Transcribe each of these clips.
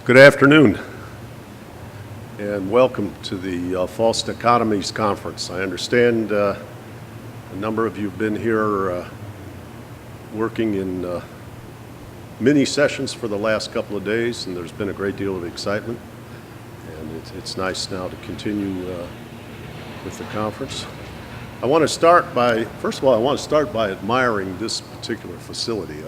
Good afternoon, and welcome to the False Dichotomies Conference. I understand a number of you have been here working in mini sessions for the last couple of days, and there's been a great deal of excitement, and it's nice now to continue with the conference. I want to start by, first of all, admiring this particular facility.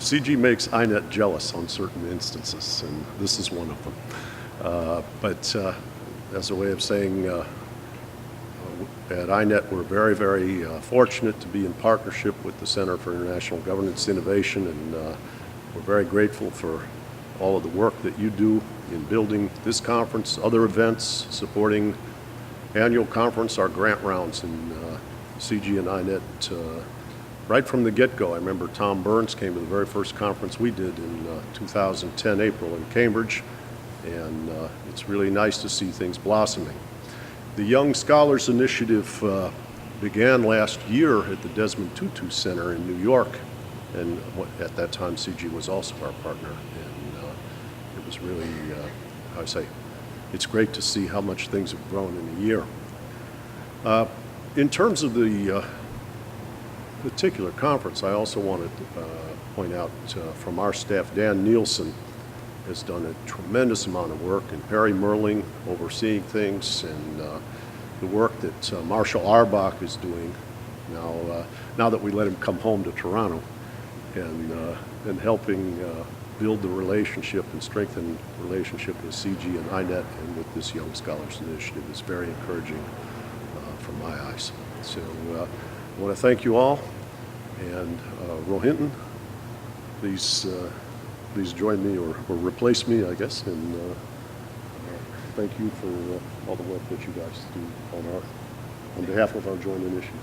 CG makes INET jealous on certain instances, and this is one of them. But as a way of saying, at INET we're very, very fortunate to be in partnership with the Center for International Governance Innovation, and we're very grateful for all of the work that you do in building this conference, other events, supporting annual conference, our grant rounds, and CG and INET. Right from the get-go, I remember Tom Burns came to the very first conference we did in 2010, April, in Cambridge, and it's really nice to see things blossoming. The Young Scholars Initiative began last year at the Desmond Tutu Center in New York, and at that time CG was also our partner, and it was really, it's great to see how much things have grown in a year. In terms of the particular conference, I also wanted to point out from our staff, Dan Nielsen has done a tremendous amount of work, and Perry Merling overseeing things, and the work that Marshall Arbach is doing now that we let him come home to Toronto, and helping build the relationship and strengthen the relationship with CG and INET and with this Young Scholars Initiative is very encouraging from my eyes. So I want to thank you all, and Rohinton, please join me or replace me, I guess, and thank you for all the work that you guys do on behalf of our joint initiative.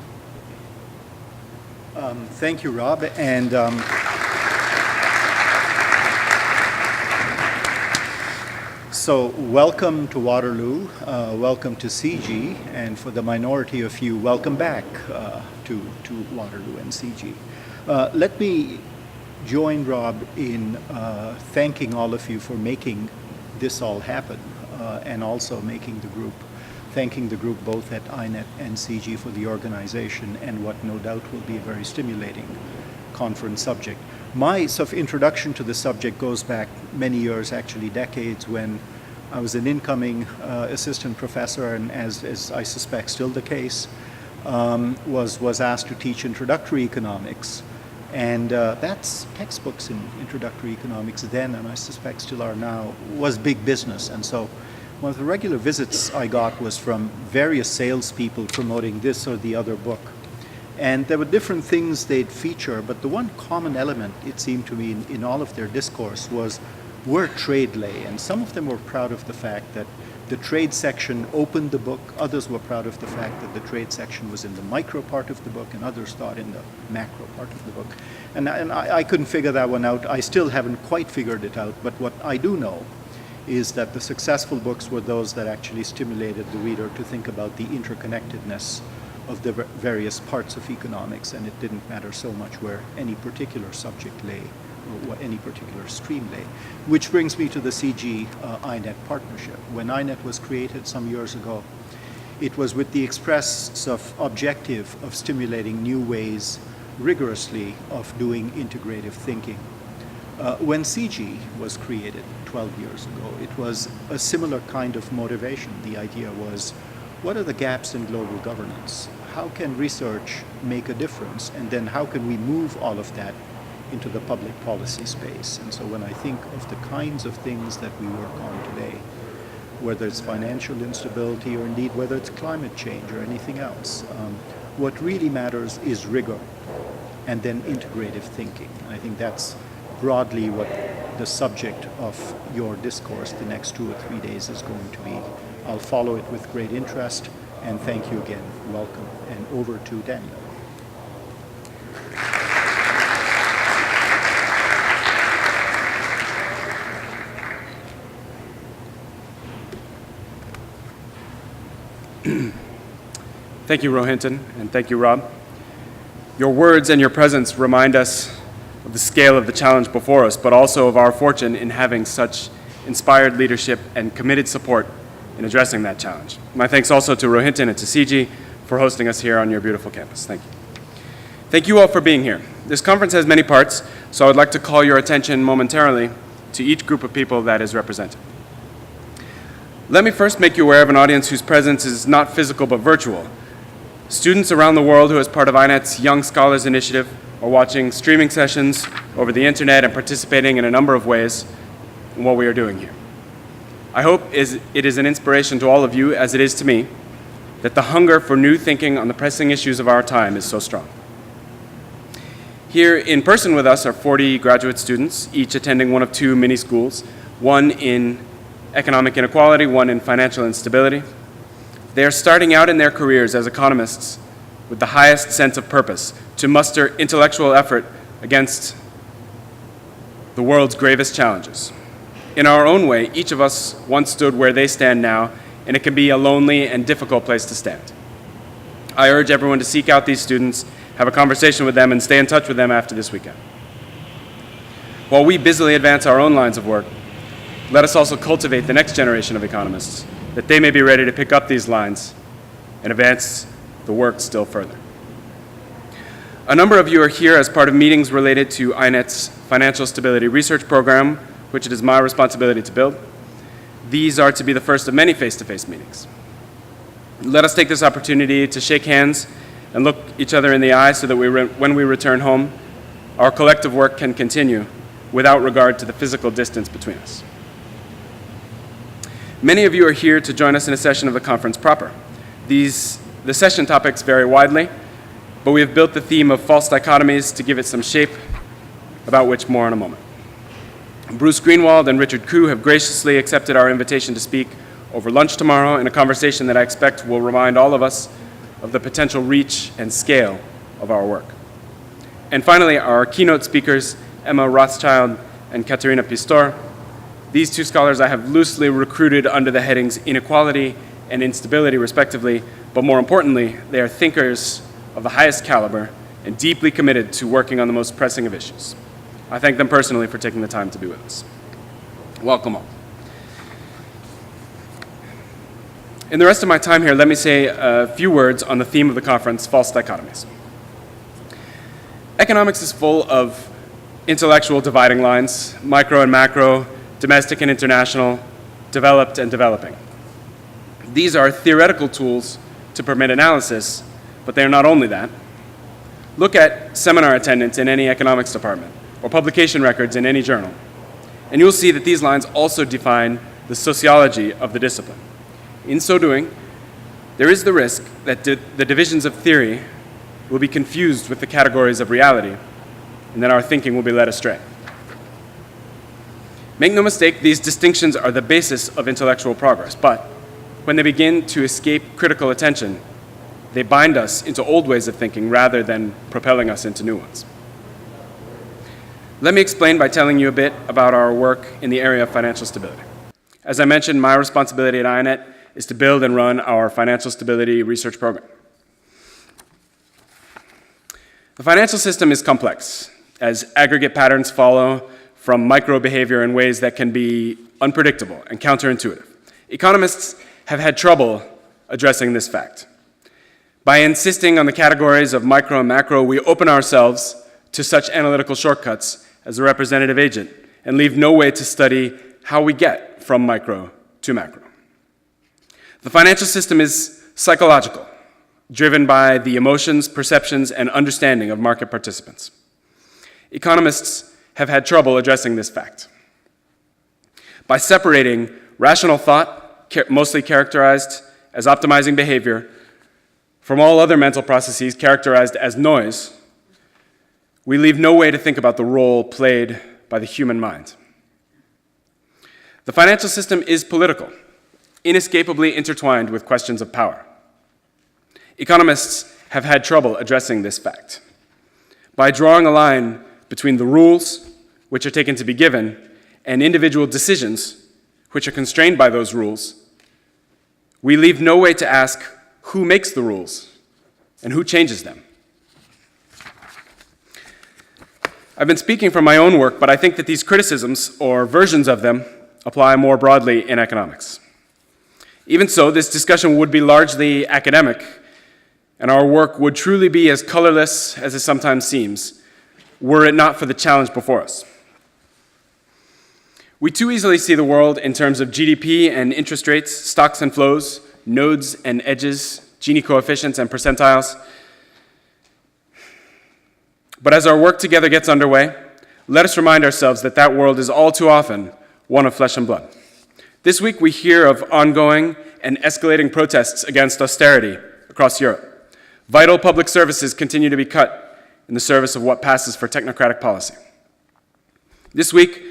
Thank you, Rob, and so welcome to Waterloo, welcome to CG, and for the minority of you, welcome back to Waterloo and CG. Let me join Rob in thanking all of you for making this all happen, and also thanking the group both at INET and CG for the organization and what no doubt will be a very stimulating conference subject. My sort of introduction to the subject goes back many years, actually decades, when I was an incoming assistant professor, and as I suspect still the case, was asked to teach introductory economics. And that's textbooks in introductory economics then, and I suspect still are now, was big business. And so one of the regular visits I got was from various salespeople promoting this or the other book. And there were different things they'd feature, but the one common element, it seemed to me, in all of their discourse was where trade lay. And some of them were proud of the fact that the trade section opened the book. Others were proud of the fact that the trade section was in the micro part of the book, and others thought in the macro part of the book. And I couldn't figure that one out. I still haven't quite figured it out, but what I do know is that the successful books were those that actually stimulated the reader to think about the interconnectedness of the various parts of economics, and it didn't matter so much where any particular subject lay or what any particular stream lay. Which brings me to the CG-INET partnership. When INET was created some years ago, it was with the express sort of objective of stimulating new ways rigorously of doing integrative thinking. When CG was created 12 years ago, it was a similar kind of motivation. The idea was, what are the gaps in global governance? How can research make a difference? And then how can we move all of that into the public policy space? And so when I think of the kinds of things that we work on today, whether it's financial instability or indeed whether it's climate change or anything else, what really matters is rigor and then integrative thinking. And I think that's broadly what the subject of your discourse the next 2 or 3 days is going to be. I'll follow it with great interest, and thank you again. Welcome, and over to Daniel. Thank you, Rohinton, and thank you, Rob. Your words and your presence remind us of the scale of the challenge before us, but also of our fortune in having such inspired leadership and committed support in addressing that challenge. My thanks also to Rohinton and to CG for hosting us here on your beautiful campus. Thank you. Thank you all for being here. This conference has many parts, so I would like to call your attention momentarily to each group of people that is represented. Let me first make you aware of an audience whose presence is not physical but virtual. Students around the world who, as part of INET's Young Scholars Initiative, are watching streaming sessions over the internet and participating in a number of ways in what we are doing here. I hope it is an inspiration to all of you, as it is to me, that the hunger for new thinking on the pressing issues of our time is so strong. Here in person with us are 40 graduate students, each attending one of two mini schools, one in economic inequality, one in financial instability. They are starting out in their careers as economists with the highest sense of purpose to muster intellectual effort against the world's gravest challenges. In our own way, each of us once stood where they stand now, and it can be a lonely and difficult place to stand. I urge everyone to seek out these students, have a conversation with them, and stay in touch with them after this weekend. While we busily advance our own lines of work, let us also cultivate the next generation of economists, that they may be ready to pick up these lines and advance the work still further. A number of you are here as part of meetings related to INET's Financial Stability Research Program, which it is my responsibility to build. These are to be the first of many face-to-face meetings. Let us take this opportunity to shake hands and look each other in the eye so that when we return home, our collective work can continue without regard to the physical distance between us. Many of you are here to join us in a session of the conference proper. The session topics vary widely, but we have built the theme of false dichotomies to give it some shape, about which more in a moment. Bruce Greenwald and Richard Koo have graciously accepted our invitation to speak over lunch tomorrow in a conversation that I expect will remind all of us of the potential reach and scale of our work. And finally, our keynote speakers, Emma Rothschild and Catarina Pistor. These two scholars I have loosely recruited under the headings inequality and instability, respectively, but more importantly, they are thinkers of the highest caliber and deeply committed to working on the most pressing of issues. I thank them personally for taking the time to be with us. Welcome all. In the rest of my time here, let me say a few words on the theme of the conference, false dichotomies. Economics is full of intellectual dividing lines, micro and macro, domestic and international, developed and developing. These are theoretical tools to permit analysis, but they are not only that. Look at seminar attendance in any economics department, or publication records in any journal, and you'll see that these lines also define the sociology of the discipline. In so doing, there is the risk that the divisions of theory will be confused with the categories of reality, and that our thinking will be led astray. Make no mistake, these distinctions are the basis of intellectual progress, but when they begin to escape critical attention, they bind us into old ways of thinking rather than propelling us into new ones. Let me explain by telling you a bit about our work in the area of financial stability. As I mentioned, my responsibility at INET is to build and run our financial stability research program. The financial system is complex, as aggregate patterns follow from micro behavior in ways that can be unpredictable and counterintuitive. Economists have had trouble addressing this fact. By insisting on the categories of micro and macro, we open ourselves to such analytical shortcuts as a representative agent and leave no way to study how we get from micro to macro. The financial system is psychological, driven by the emotions, perceptions, and understanding of market participants. Economists have had trouble addressing this fact. By separating rational thought, mostly characterized as optimizing behavior, from all other mental processes characterized as noise, we leave no way to think about the role played by the human mind. The financial system is political, inescapably intertwined with questions of power. Economists have had trouble addressing this fact. By drawing a line between the rules, which are taken to be given, and individual decisions, which are constrained by those rules, we leave no way to ask who makes the rules and who changes them. I've been speaking from my own work, but I think that these criticisms, or versions of them, apply more broadly in economics. Even so, this discussion would be largely academic, and our work would truly be as colorless as it sometimes seems, were it not for the challenge before us. We too easily see the world in terms of GDP and interest rates, stocks and flows, nodes and edges, Gini coefficients and percentiles. But as our work together gets underway, let us remind ourselves that that world is all too often one of flesh and blood. This week we hear of ongoing and escalating protests against austerity across Europe. Vital public services continue to be cut in the service of what passes for technocratic policy. This week,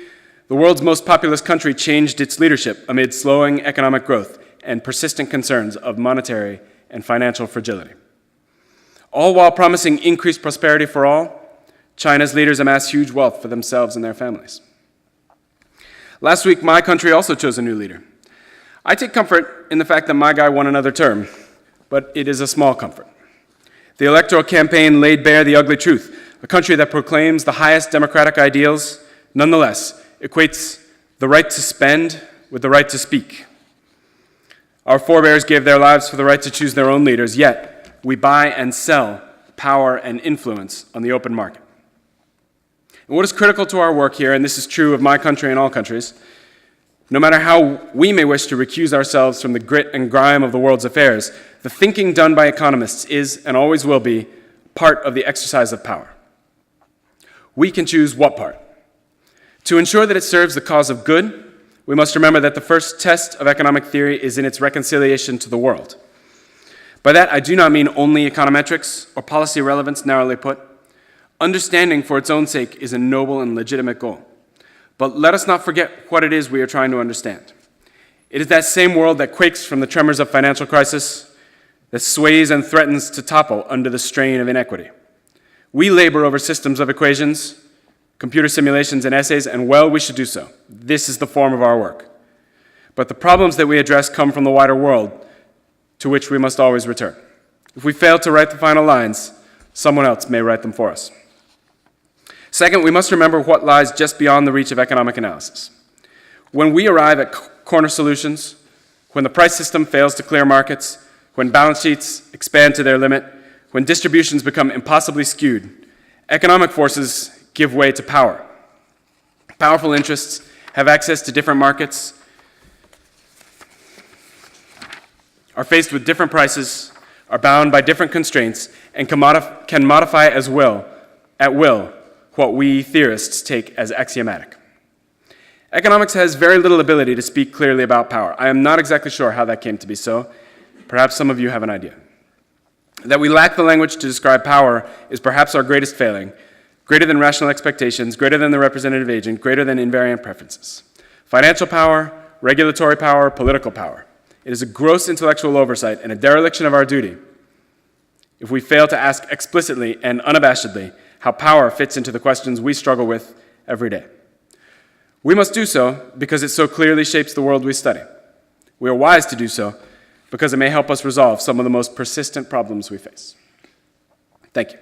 the world's most populous country changed its leadership amid slowing economic growth and persistent concerns of monetary and financial fragility. All while promising increased prosperity for all, China's leaders amass huge wealth for themselves and their families. Last week, my country also chose a new leader. I take comfort in the fact that my guy won another term, but it is a small comfort. The electoral campaign laid bare the ugly truth. A country that proclaims the highest democratic ideals, nonetheless, equates the right to spend with the right to speak. Our forebears gave their lives for the right to choose their own leaders, yet we buy and sell power and influence on the open market. And what is critical to our work here, and this is true of my country and all countries, no matter how we may wish to recuse ourselves from the grit and grime of the world's affairs, the thinking done by economists is, and always will be, part of the exercise of power. We can choose what part. To ensure that it serves the cause of good, we must remember that the first test of economic theory is in its reconciliation to the world. By that, I do not mean only econometrics or policy relevance narrowly put. Understanding for its own sake is a noble and legitimate goal. But let us not forget what it is we are trying to understand. It is that same world that quakes from the tremors of financial crisis, that sways and threatens to topple under the strain of inequity. We labor over systems of equations, computer simulations, and essays, and well, we should do so. This is the form of our work. But the problems that we address come from the wider world, to which we must always return. If we fail to write the final lines, someone else may write them for us. Second, we must remember what lies just beyond the reach of economic analysis. When we arrive at corner solutions, when the price system fails to clear markets, when balance sheets expand to their limit, when distributions become impossibly skewed, economic forces give way to power. Powerful interests have access to different markets, are faced with different prices, are bound by different constraints, and can modify at will, what we theorists take as axiomatic. Economics has very little ability to speak clearly about power. I am not exactly sure how that came to be so. Perhaps some of you have an idea. That we lack the language to describe power is perhaps our greatest failing, greater than rational expectations, greater than the representative agent, greater than invariant preferences. Financial power, regulatory power, political power. It is a gross intellectual oversight and a dereliction of our duty if we fail to ask explicitly and unabashedly how power fits into the questions we struggle with every day. We must do so because it so clearly shapes the world we study. We are wise to do so because it may help us resolve some of the most persistent problems we face. Thank you.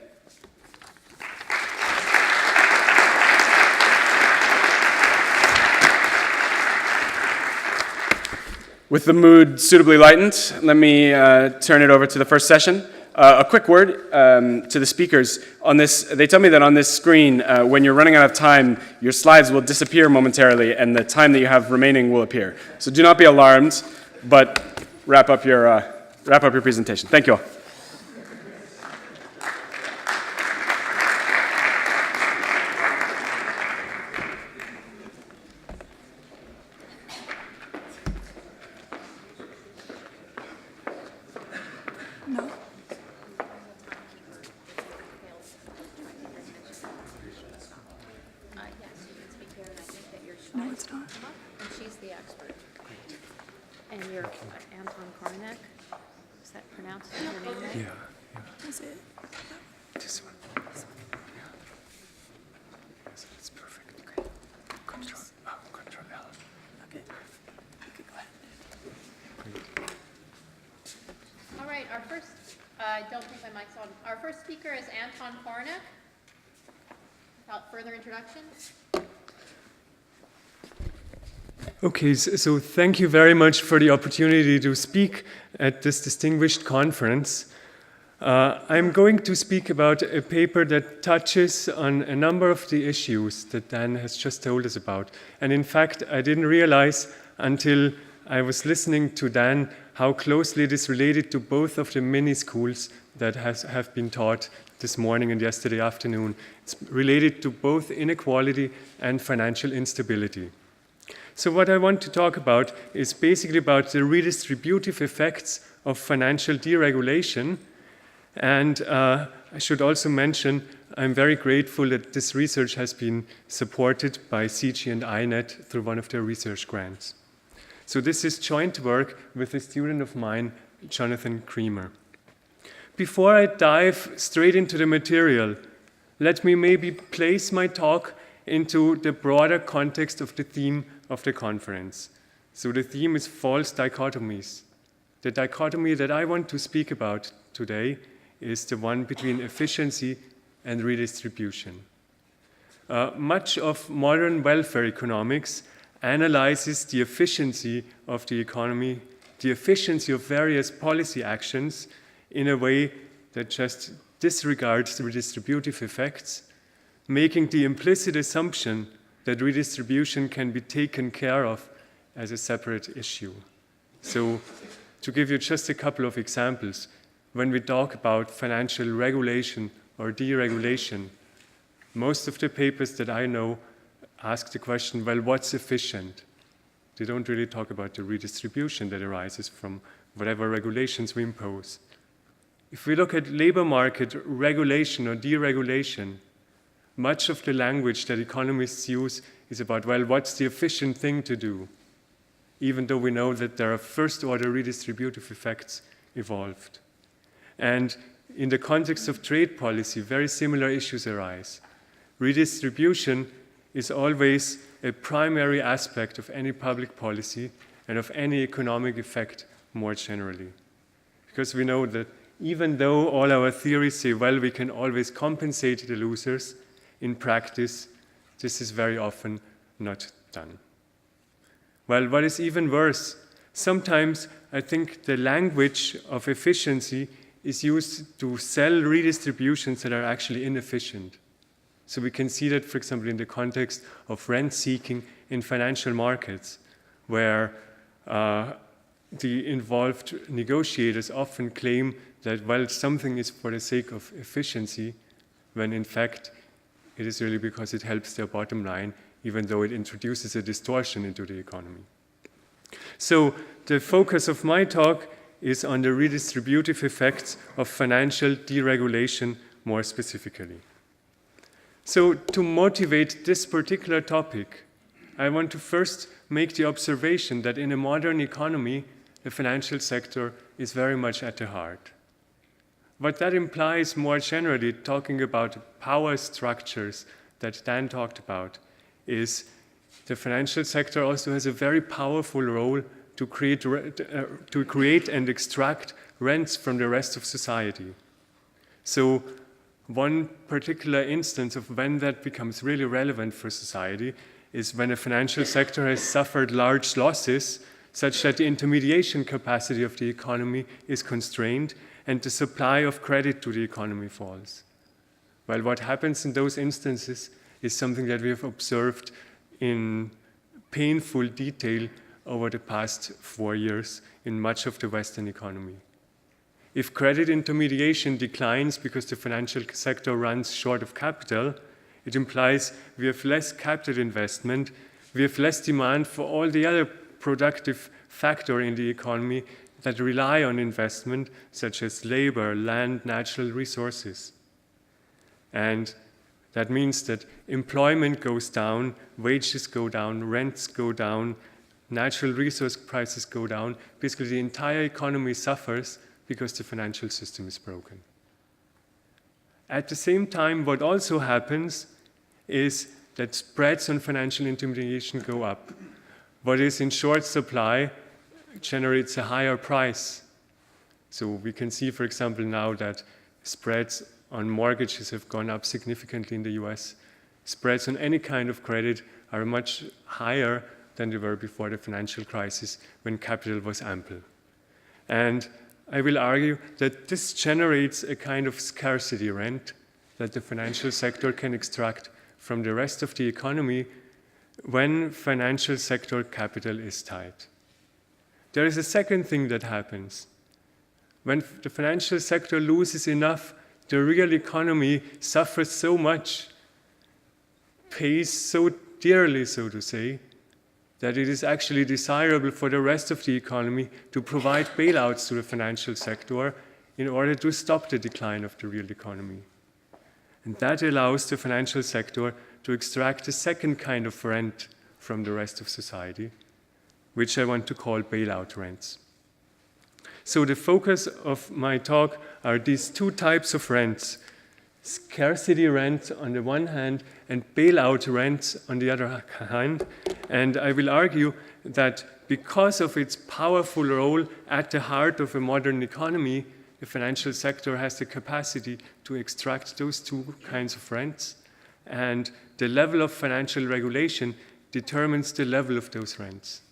With the mood suitably lightened, let me turn it over to the first session. A quick word to the speakers on this. They tell me that on this screen, when you're running out of time, your slides will disappear momentarily and the time that you have remaining will appear. So do not be alarmed, but wrap up your presentation. Thank you all. And you're Anton Korinek. Is that pronounced your name right? Yeah. Is it? This one. Yeah. Yes, it's perfect. Okay. Control L. Okay. Okay, go ahead. All right, our first, I don't think my mic's on. Our first speaker is Anton Korinek. Without further introduction, Okay, so thank you very much for the opportunity to speak at this distinguished conference. I'm going to speak about a paper that touches on a number of the issues that Dan has just told us about. And in fact, I didn't realize until I was listening to Dan how closely it is related to both of the mini schools that have been taught this morning and yesterday afternoon. It's related to both inequality and financial instability. So what I want to talk about is basically about the redistributive effects of financial deregulation. And I should also mention, I'm very grateful that this research has been supported by CG and INET through one of their research grants. So this is joint work with a student of mine, Jonathan Creamer. Before I dive straight into the material, let me maybe place my talk into the broader context of the theme of the conference. So the theme is false dichotomies. The dichotomy that I want to speak about today is the one between efficiency and redistribution. Much of modern welfare economics analyzes the efficiency of the economy, the efficiency of various policy actions in a way that just disregards the redistributive effects, making the implicit assumption that redistribution can be taken care of as a separate issue. So to give you just a couple of examples, when we talk about financial regulation or deregulation, most of the papers that I know ask the question, well, what's efficient? They don't really talk about the redistribution that arises from whatever regulations we impose. If we look at labor market regulation or deregulation, much of the language that economists use is about, well, what's the efficient thing to do? Even though we know that there are first-order redistributive effects involved. And in the context of trade policy, very similar issues arise. Redistribution is always a primary aspect of any public policy and of any economic effect more generally. Because we know that even though all our theories say, well, we can always compensate the losers, in practice, this is very often not done. Well, what is even worse, sometimes I think the language of efficiency is used to sell redistributions that are actually inefficient. So we can see that, for example, in the context of rent seeking in financial markets, where the involved negotiators often claim that, well, something is for the sake of efficiency, when in fact it is really because it helps their bottom line, even though it introduces a distortion into the economy. So the focus of my talk is on the redistributive effects of financial deregulation more specifically. So to motivate this particular topic, I want to first make the observation that in a modern economy, the financial sector is very much at the heart. What that implies more generally, talking about power structures that Dan talked about, is the financial sector also has a very powerful role to create and extract rents from the rest of society. So one particular instance of when that becomes really relevant for society is when a financial sector has suffered large losses such that the intermediation capacity of the economy is constrained and the supply of credit to the economy falls. Well, what happens in those instances is something that we have observed in painful detail over the past 4 years in much of the Western economy. If credit intermediation declines because the financial sector runs short of capital, it implies we have less capital investment, we have less demand for all the other productive factors in the economy that rely on investment, such as labor, land, natural resources. And that means that employment goes down, wages go down, rents go down, natural resource prices go down. Basically, the entire economy suffers because the financial system is broken. At the same time, what also happens is that spreads on financial intermediation go up. What is in short supply generates a higher price. So we can see, for example, now that spreads on mortgages have gone up significantly in the US. Spreads on any kind of credit are much higher than they were before the financial crisis when capital was ample. And I will argue that this generates a kind of scarcity rent that the financial sector can extract from the rest of the economy when financial sector capital is tight. There is a second thing that happens. When the financial sector loses enough, the real economy suffers so much, pays so dearly, so to say, that it is actually desirable for the rest of the economy to provide bailouts to the financial sector in order to stop the decline of the real economy. And that allows the financial sector to extract a second kind of rent from the rest of society, which I want to call bailout rents. So the focus of my talk are these two types of rents: scarcity rent on the one hand and bailout rents on the other hand. And I will argue that because of its powerful role at the heart of a modern economy, the financial sector has the capacity to extract those two kinds of rents, and the level of financial regulation determines the level of those rents.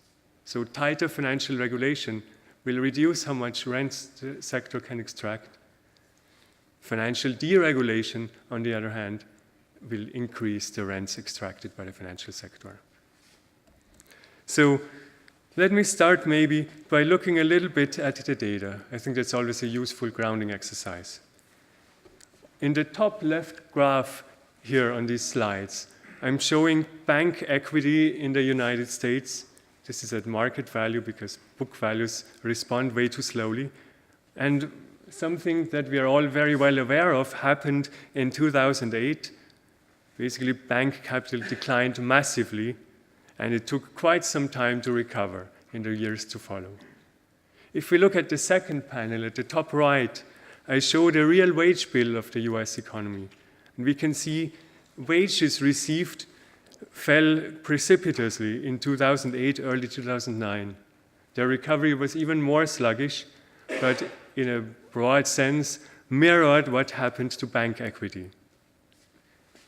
So tighter financial regulation will reduce how much rents the sector can extract. Financial deregulation, on the other hand, will increase the rents extracted by the financial sector. So let me start maybe by looking a little bit at the data. I think that's always a useful grounding exercise. In the top left graph here on these slides, I'm showing bank equity in the United States. This is at market value because book values respond way too slowly. And something that we are all very well aware of happened in 2008. Basically, bank capital declined massively, and it took quite some time to recover in the years to follow. If we look at the second panel at the top right, I show the real wage bill of the US economy. And we can see wages received fell precipitously in 2008, early 2009. The recovery was even more sluggish, but in a broad sense, mirrored what happened to bank equity.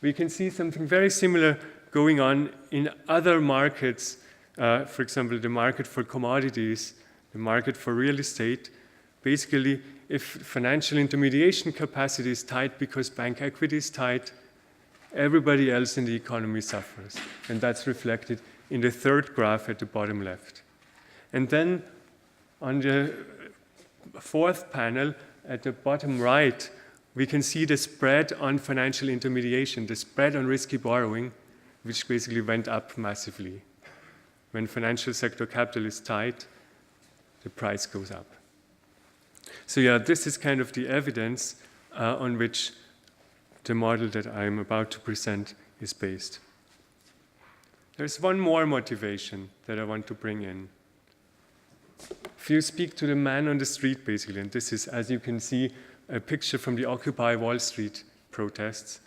We can see something very similar going on in other markets, for example, the market for commodities, the market for real estate. Basically, if financial intermediation capacity is tight because bank equity is tight, everybody else in the economy suffers. And that's reflected in the third graph at the bottom left. And then on the fourth panel at the bottom right, we can see the spread on financial intermediation, the spread on risky borrowing, which basically went up massively. When financial sector capital is tight, the price goes up. So yeah, this is kind of the evidence on which the model that I'm about to present is based. There's one more motivation that I want to bring in. If you speak to the man on the street, basically, and this is, as you can see, a picture from the Occupy Wall Street protests,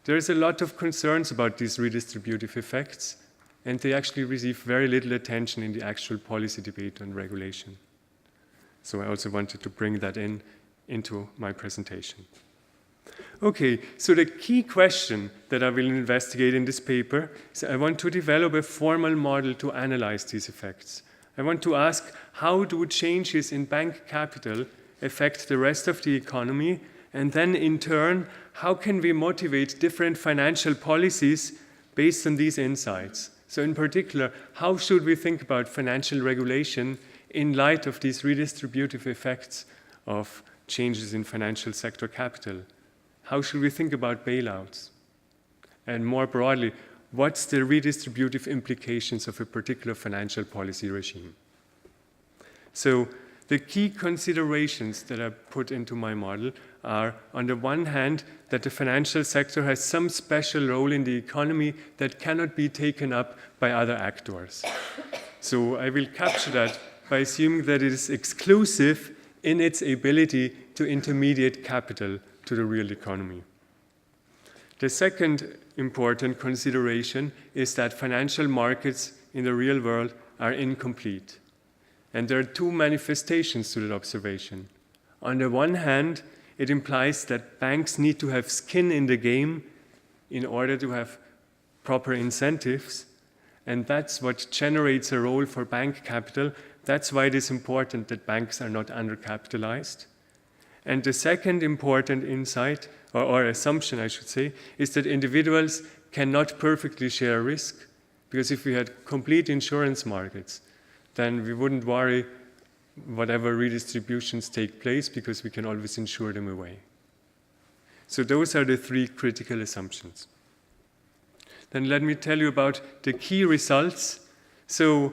there is a lot of concerns about these redistributive effects, and they actually receive very little attention in the actual policy debate on regulation. So I also wanted to bring that into my presentation. Okay, so the key question that I will investigate in this paper is I want to develop a formal model to analyze these effects. I want to ask, how do changes in bank capital affect the rest of the economy? And then in turn, how can we motivate different financial policies based on these insights? So in particular, how should we think about financial regulation in light of these redistributive effects of changes in financial sector capital? How should we think about bailouts? And more broadly, what's the redistributive implications of a particular financial policy regime? So the key considerations that I put into my model are, on the one hand, that the financial sector has some special role in the economy that cannot be taken up by other actors. So I will capture that by assuming that it is exclusive in its ability to intermediate capital to the real economy. The second important consideration is that financial markets in the real world are incomplete. And there are two manifestations to that observation. On the one hand, it implies that banks need to have skin in the game in order to have proper incentives, and that's what generates a role for bank capital. That's why it is important that banks are not undercapitalized. And the second important insight, or assumption I should say, is that individuals cannot perfectly share risk, because if we had complete insurance markets, then we wouldn't worry whatever redistributions take place, because we can always insure them away. So those are the three critical assumptions. Then let me tell you about the key results. So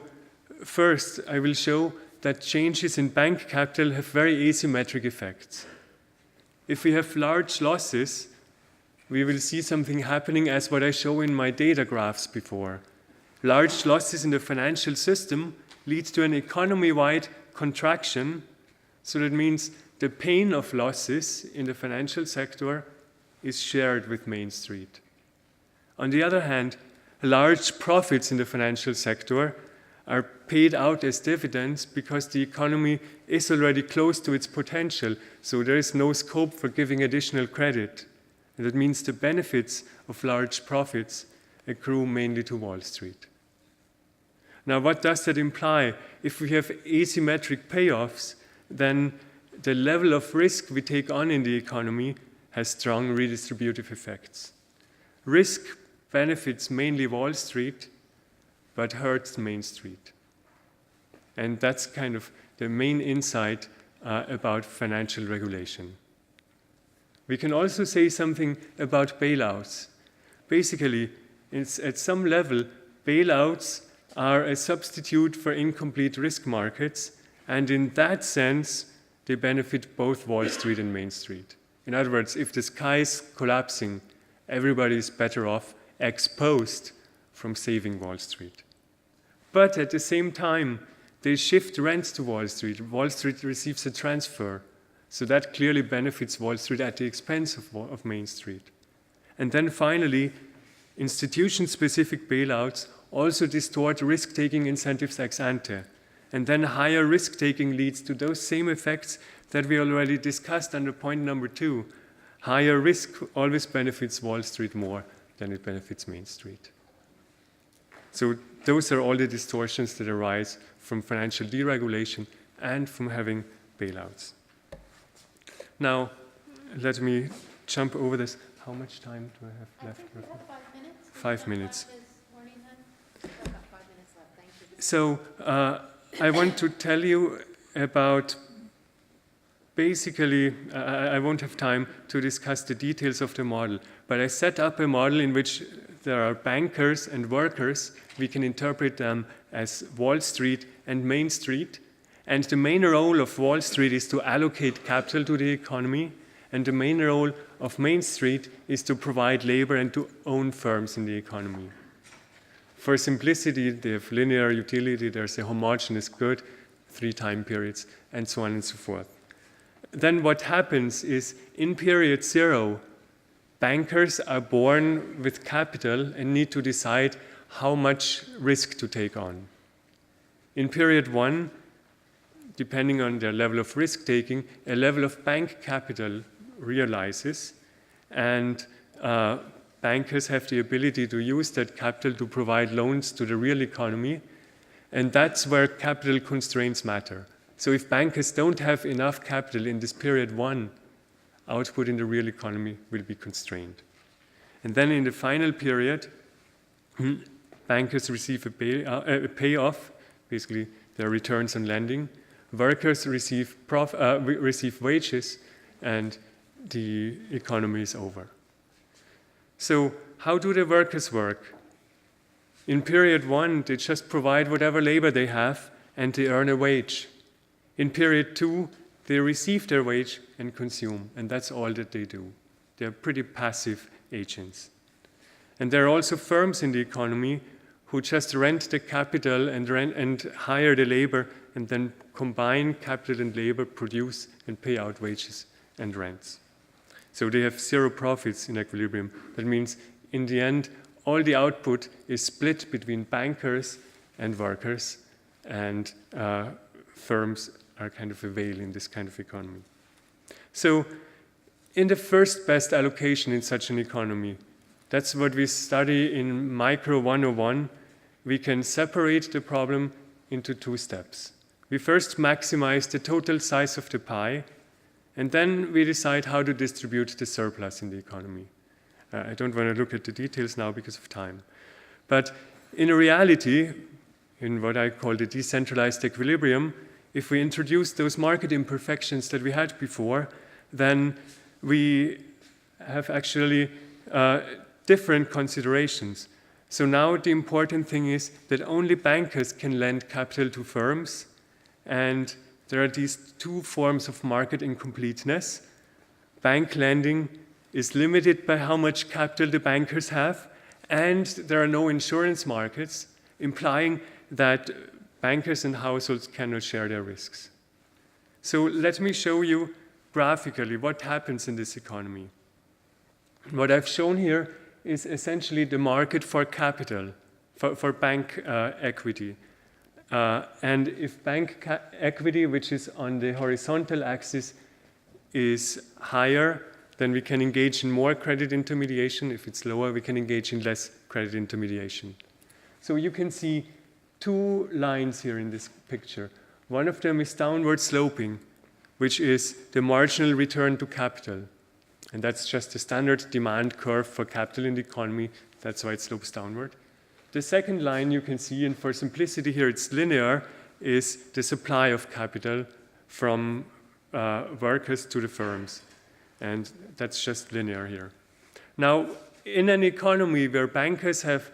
first, I will show that changes in bank capital have very asymmetric effects. If we have large losses, we will see something happening as what I show in my data graphs before. Large losses in the financial system lead to an economy-wide contraction. So that means the pain of losses in the financial sector is shared with Main Street. On the other hand, large profits in the financial sector are paid out as dividends because the economy is already close to its potential, so there is no scope for giving additional credit. And that means the benefits of large profits accrue mainly to Wall Street. Now, what does that imply? If we have asymmetric payoffs, then the level of risk we take on in the economy has strong redistributive effects. Risk benefits mainly Wall Street, but hurts Main Street. And that's kind of the main insight about financial regulation. We can also say something about bailouts. Basically, at some level, bailouts are a substitute for incomplete risk markets, and in that sense, they benefit both Wall Street and Main Street. In other words, if the sky is collapsing, everybody is better off exposed from saving Wall Street. But at the same time, they shift rents to Wall Street. Wall Street receives a transfer, so that clearly benefits Wall Street at the expense of Main Street. And then finally, institution-specific bailouts also distort risk-taking incentives ex ante. And then higher risk-taking leads to those same effects that we already discussed under point number 2. Higher risk always benefits Wall Street more than it benefits Main Street. So those are all the distortions that arise from financial deregulation and from having bailouts. Now, let me jump over this. How much time do I have left? I think we have 5 minutes. 5 minutes. Morning then? We've got 5 minutes left, thank you. So I want to tell you about, basically, I won't have time to discuss the details of the model, but I set up a model in which there are bankers and workers. We can interpret them as Wall Street and Main Street. And the main role of Wall Street is to allocate capital to the economy, and the main role of Main Street is to provide labor and to own firms in the economy. For simplicity, they have linear utility, there's a homogeneous good, 3 time periods, and so on and so forth. Then what happens is, in period 0, bankers are born with capital and need to decide how much risk to take on. In period 1, depending on their level of risk-taking, a level of bank capital realizes, and bankers have the ability to use that capital to provide loans to the real economy, and that's where capital constraints matter. So if bankers don't have enough capital in this period 1, output in the real economy will be constrained. And then in the final period, bankers receive a payoff, basically their returns on lending. Workers receive wages, and the economy is over. So how do the workers work? In period 1, they just provide whatever labor they have, and they earn a wage. In period 2, they receive their wage and consume, and that's all that they do. They're pretty passive agents. And there are also firms in the economy who just rent the capital and hire the labor, and then combine capital and labor, produce and pay out wages and rents. So they have 0 profits in equilibrium. That means in the end, all the output is split between bankers and workers, and firms are kind of a whale in this kind of economy. So in the first best allocation in such an economy, That's what we study in Micro 101. We can separate the problem into 2 steps. We first maximize the total size of the pie, and then we decide how to distribute the surplus in the economy. I don't want to look at the details now because of time. But in reality, in what I call the decentralized equilibrium, if we introduce those market imperfections that we had before, then we have actually different considerations. So now the important thing is that only bankers can lend capital to firms, and there are these 2 forms of market incompleteness. Bank lending is limited by how much capital the bankers have, and there are no insurance markets, implying that bankers and households cannot share their risks. So let me show you graphically what happens in this economy. What I've shown here is essentially the market for capital, for bank equity. And if bank equity, which is on the horizontal axis, is higher, then we can engage in more credit intermediation. If it's lower, we can engage in less credit intermediation. So you can see 2 lines here in this picture. One of them is downward sloping, which is the marginal return to capital. And that's just a standard demand curve for capital in the economy. That's why it slopes downward. The second line you can see, and for simplicity here it's linear, is the supply of capital from workers to the firms. And that's just linear here. Now, in an economy where bankers have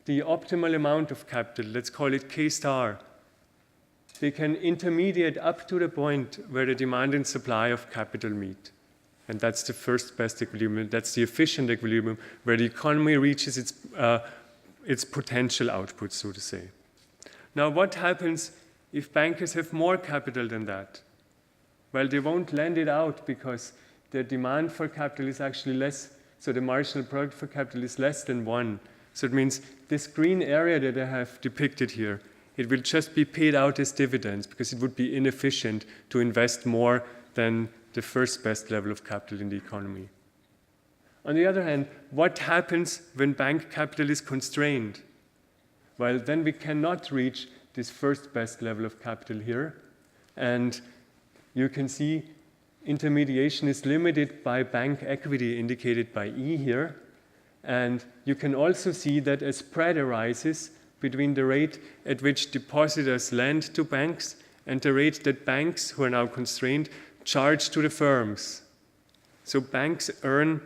the optimal amount of capital, let's call it K star, they can intermediate up to the point where the demand and supply of capital meet. And that's the first best equilibrium. That's the efficient equilibrium where the economy reaches its potential output, so to say. Now, what happens if bankers have more capital than that? Well, they won't lend it out because the demand for capital is actually less, so the marginal product for capital is less than 1. So it means this green area that I have depicted here, it will just be paid out as dividends because it would be inefficient to invest more than the first best level of capital in the economy. On the other hand, what happens when bank capital is constrained? Well, then we cannot reach this first best level of capital here. And you can see intermediation is limited by bank equity, indicated by E here. And you can also see that a spread arises between the rate at which depositors lend to banks and the rate that banks, who are now constrained, charge to the firms. So banks earn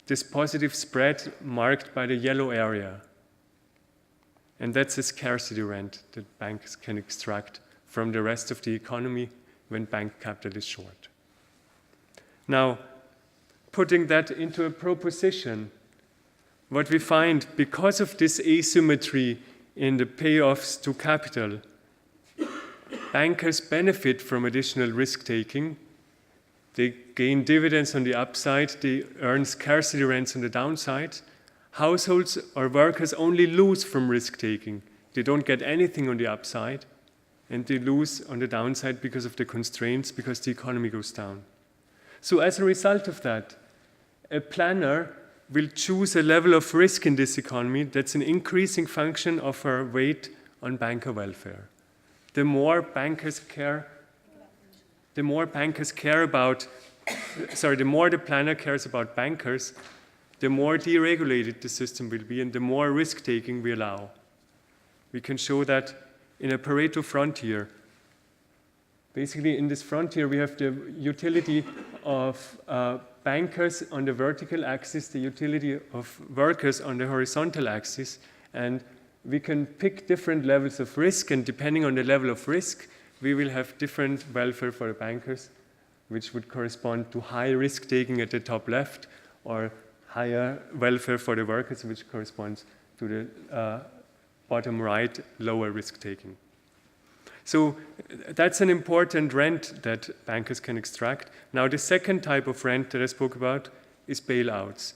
this positive spread marked by the yellow area. And that's a scarcity rent that banks can extract from the rest of the economy when bank capital is short. Now, putting that into a proposition, what we find, because of this asymmetry in the payoffs to capital, bankers benefit from additional risk-taking. They gain dividends on the upside, they earn scarcity rents on the downside. Households or workers only lose from risk-taking. They don't get anything on the upside, and they lose on the downside because of the constraints, because the economy goes down. So as a result of that, a planner will choose a level of risk in this economy that's an increasing function of her weight on banker welfare. The more bankers care about, the more the planner cares about bankers, the more deregulated the system will be and the more risk-taking we allow. We can show that in a Pareto Frontier. Basically, in this frontier, we have the utility of bankers on the vertical axis, the utility of workers on the horizontal axis, and we can pick different levels of risk, and depending on the level of risk, we will have different welfare for the bankers, which would correspond to high risk-taking at the top left, or higher welfare for the workers, which corresponds to the bottom right, lower risk-taking. So that's an important rent that bankers can extract. Now, the second type of rent that I spoke about is bailouts.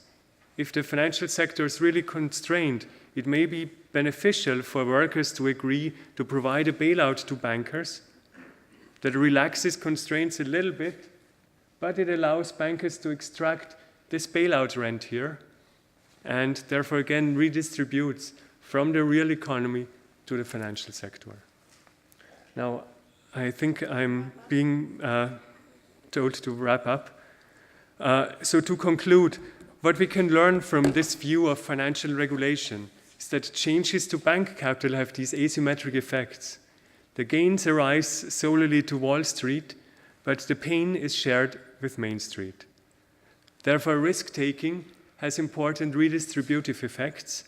If the financial sector is really constrained, it may be beneficial for workers to agree to provide a bailout to bankers that relaxes constraints a little bit, but it allows bankers to extract this bailout rent here. and therefore again redistributes from the real economy to the financial sector. Now, I think I'm being told to wrap up. So to conclude, what we can learn from this view of financial regulation is that changes to bank capital have these asymmetric effects. The gains arise solely to Wall Street, but the pain is shared with Main Street. Therefore, risk-taking has important redistributive effects,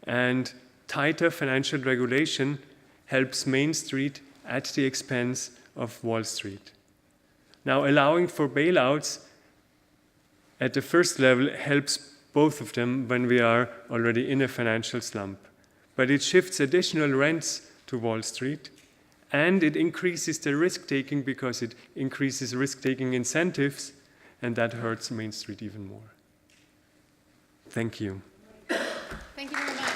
and tighter financial regulation helps Main Street at the expense of Wall Street. Now, allowing for bailouts at the first level helps both of them when we are already in a financial slump. But it shifts additional rents to Wall Street, and it increases the risk-taking because it increases risk-taking incentives, and that hurts Main Street even more. Thank you. Thank you very much.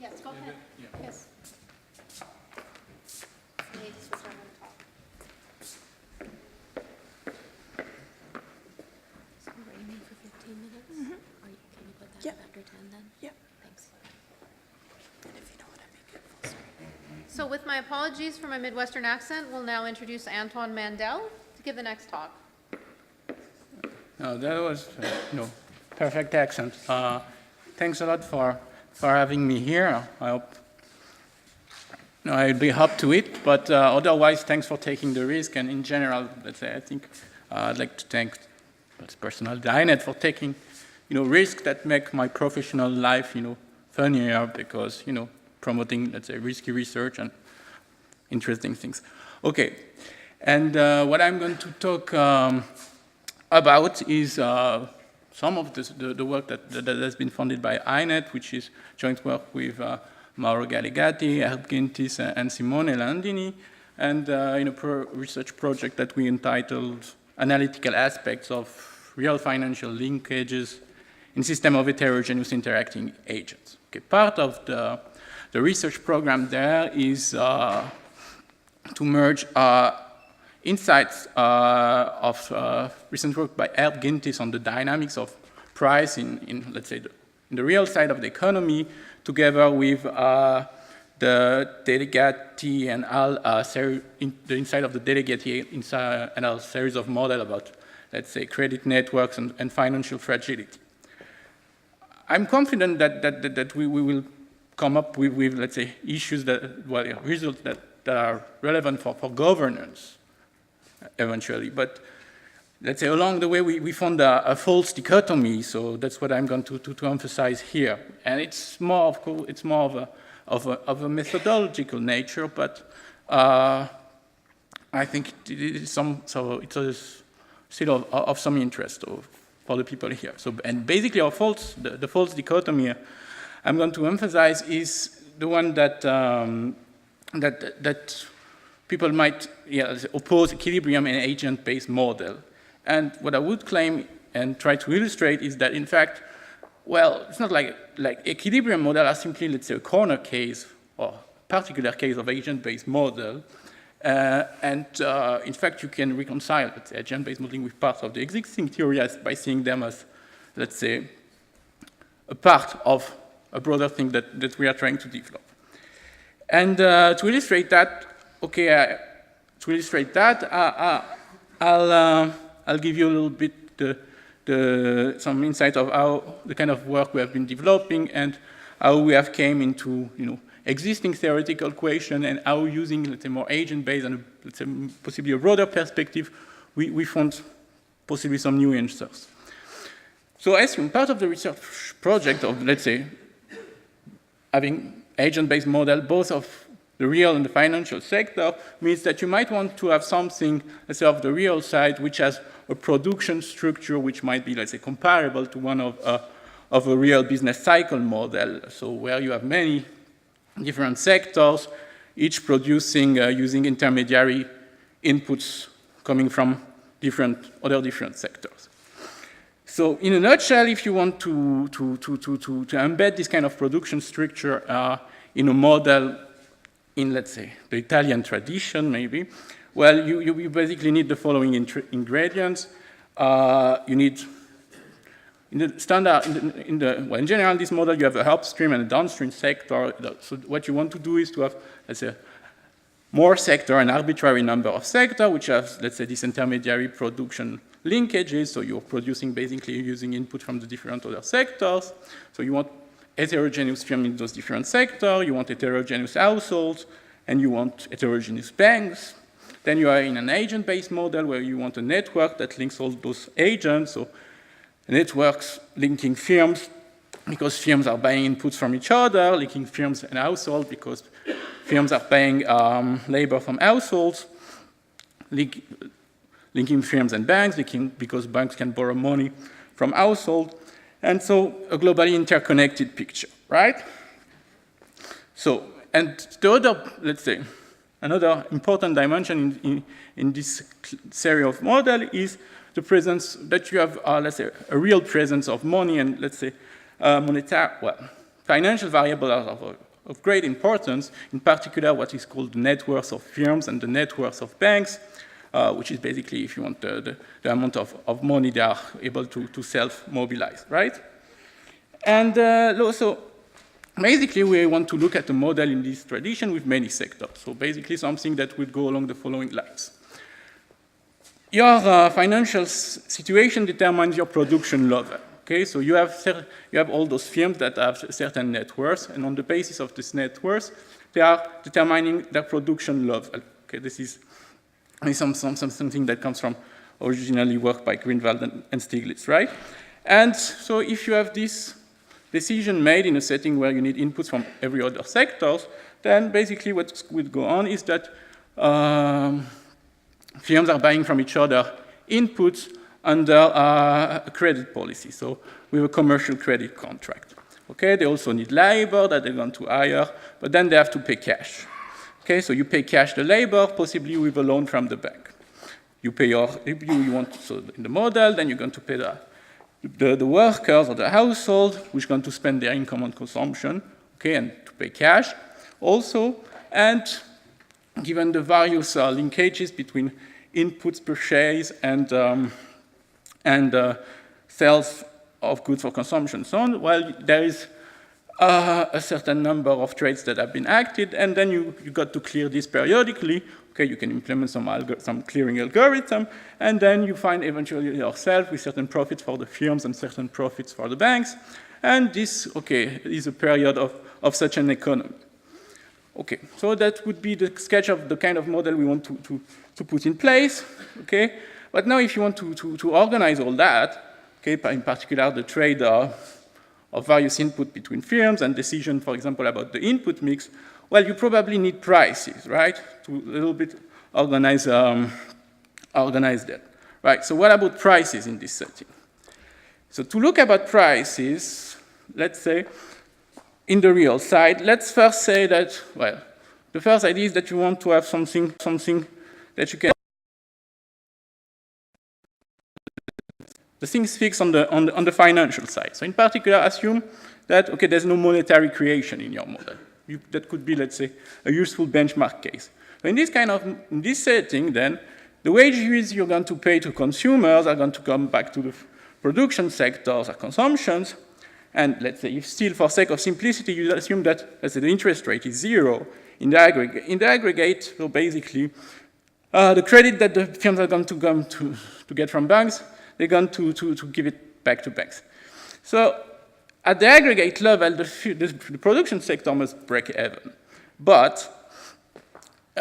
Yes, go ahead. Yes. Ladies, was I going to talk? So we're aiming for 15 minutes? Can you put that Yeah. up after 10 then? Yeah. Thanks. And if you don't want to make it full screen. So with my apologies for my Midwestern accent, we'll now introduce Anton Mandel to give the next talk. No, that was perfect accent. Thanks a lot for having me here. I hope I'll be up to it, but otherwise, thanks for taking the risk. And in general, let's say, I think I'd like to thank personal INET for taking risks that make my professional life funnier, because promoting, let's say, risky research and interesting things. Okay, and what I'm going to talk about is some of the work that has been funded by INET, which is joint work with Mauro Gallegati, Herb Gintis, and Simone Landini, and in a research project that we entitled Analytical Aspects of Real Financial Linkages in System of Heterogeneous Interacting Agents. Okay, part of the research program there is to merge insights of recent work by Herb Gintis on the dynamics of price in let's say, in the real side of the economy, together with the Delegati and Al, the inside of the Delegati and Al series of models about, let's say, credit networks and financial fragility. I'm confident that we will come up with let's say, issues results that are relevant for governance eventually. But let's say along the way we found a false dichotomy, so that's what I'm going to emphasize here. And it's more of a methodological nature, but I think it is still of some interest for the people here. So, and basically the false dichotomy I'm going to emphasize is the one that that people might oppose equilibrium and agent-based model. And what I would claim and try to illustrate is that, in fact, well, it's not like equilibrium model are simply, let's say, a corner case or particular case of agent-based model. In fact, you can reconcile, let's say, agent-based modeling with parts of the existing theories by seeing them as, let's say, a part of a broader thing that we are trying to develop. And to illustrate that, I'll give you a little bit some insight of how the kind of work we have been developing and how we have came into existing theoretical equation, and how using, let's say, more agent-based and, let's say, possibly a broader perspective, we found possibly some new answers. So I assume part of the research project of, let's say, having agent-based model, both of the real and the financial sector, means that you might want to have something, let's say, of the real side, which has a production structure which might be, let's say, comparable to one of a real business cycle model. So where you have many different sectors, each producing using intermediary inputs coming from other different sectors. So in a nutshell, if you want to embed this kind of production structure in a model in, let's say, the Italian tradition, maybe, Well, you basically need the following ingredients. You need, in the standard, in general, in this model, you have a upstream and a downstream sector. So what you want to do is to have, let's say, more sector, an arbitrary number of sector, which have, let's say, this intermediary production linkages. So you're producing basically using input from the different other sectors. So you want heterogeneous firms in those different sectors. You want heterogeneous households, and you want heterogeneous banks. Then you are in an agent-based model where you want a network that links all those agents. So networks linking firms because firms are buying inputs from each other, linking firms and households because firms are paying labor from households, linking firms and banks, because banks can borrow money from households, and so a globally interconnected picture, right? So, and the other, let's say, another important dimension in this series of model is the presence that you have, let's say, a real presence of money and, let's say, financial variables of great importance, in particular what is called the net worth of firms and the net worth of banks, which is basically, if you want, the amount of money they are able to self-mobilize, right? And also, basically, we want to look at the model in this tradition with many sectors. So basically something that would go along the following lines. Your financial situation determines your production level. Okay, so you have all those firms that have certain net worth, and on the basis of this net worth, they are determining their production level. Okay, this is something that comes from originally work by Greenwald and Stiglitz, right? And so if you have this decision made in a setting where you need inputs from every other sectors, then basically what would go on is that firms are buying from each other inputs under a credit policy, so with a commercial credit contract. Okay, they also need labor that they're going to hire, but then they have to pay cash. Okay, so you pay cash the labor, possibly with a loan from the bank. You pay your, you want, so in the model, then you're going to pay the workers or the household, which are going to spend their income on consumption, okay, and to pay cash also. And given the various linkages between inputs purchase and sales of goods for consumption, so on, well, there is a certain number of trades that have been acted, and then you got to clear this periodically. Okay, you can implement some clearing algorithm, and then you find eventually yourself with certain profits for the firms and certain profits for the banks. And this, okay, is a period of such an economy. Okay, so that would be the sketch of the kind of model we want to put in place. Okay, but now if you want to organize all that, okay, in particular the trade of various input between firms and decision, for example, about the input mix, well, you probably need prices, right, to a little bit organize that, right? So what about prices in this setting? So to look about prices, let's say, in the real side, let's first say that, well, the first idea is that you want to have something that you can, the things fixed on the financial side. So in particular, assume that, okay, there's no monetary creation in your model. That could be, let's say, a useful benchmark case. So in this setting, then, the wages you're going to pay to consumers are going to come back to the production sectors or consumptions. And let's say, if still for sake of simplicity, you assume that, let's say, the interest rate is zero in the aggregate. In the aggregate, so basically, the credit that the firms are going to come to get from banks, they're going to give it back to banks. So at the aggregate level, the production sector must break even. But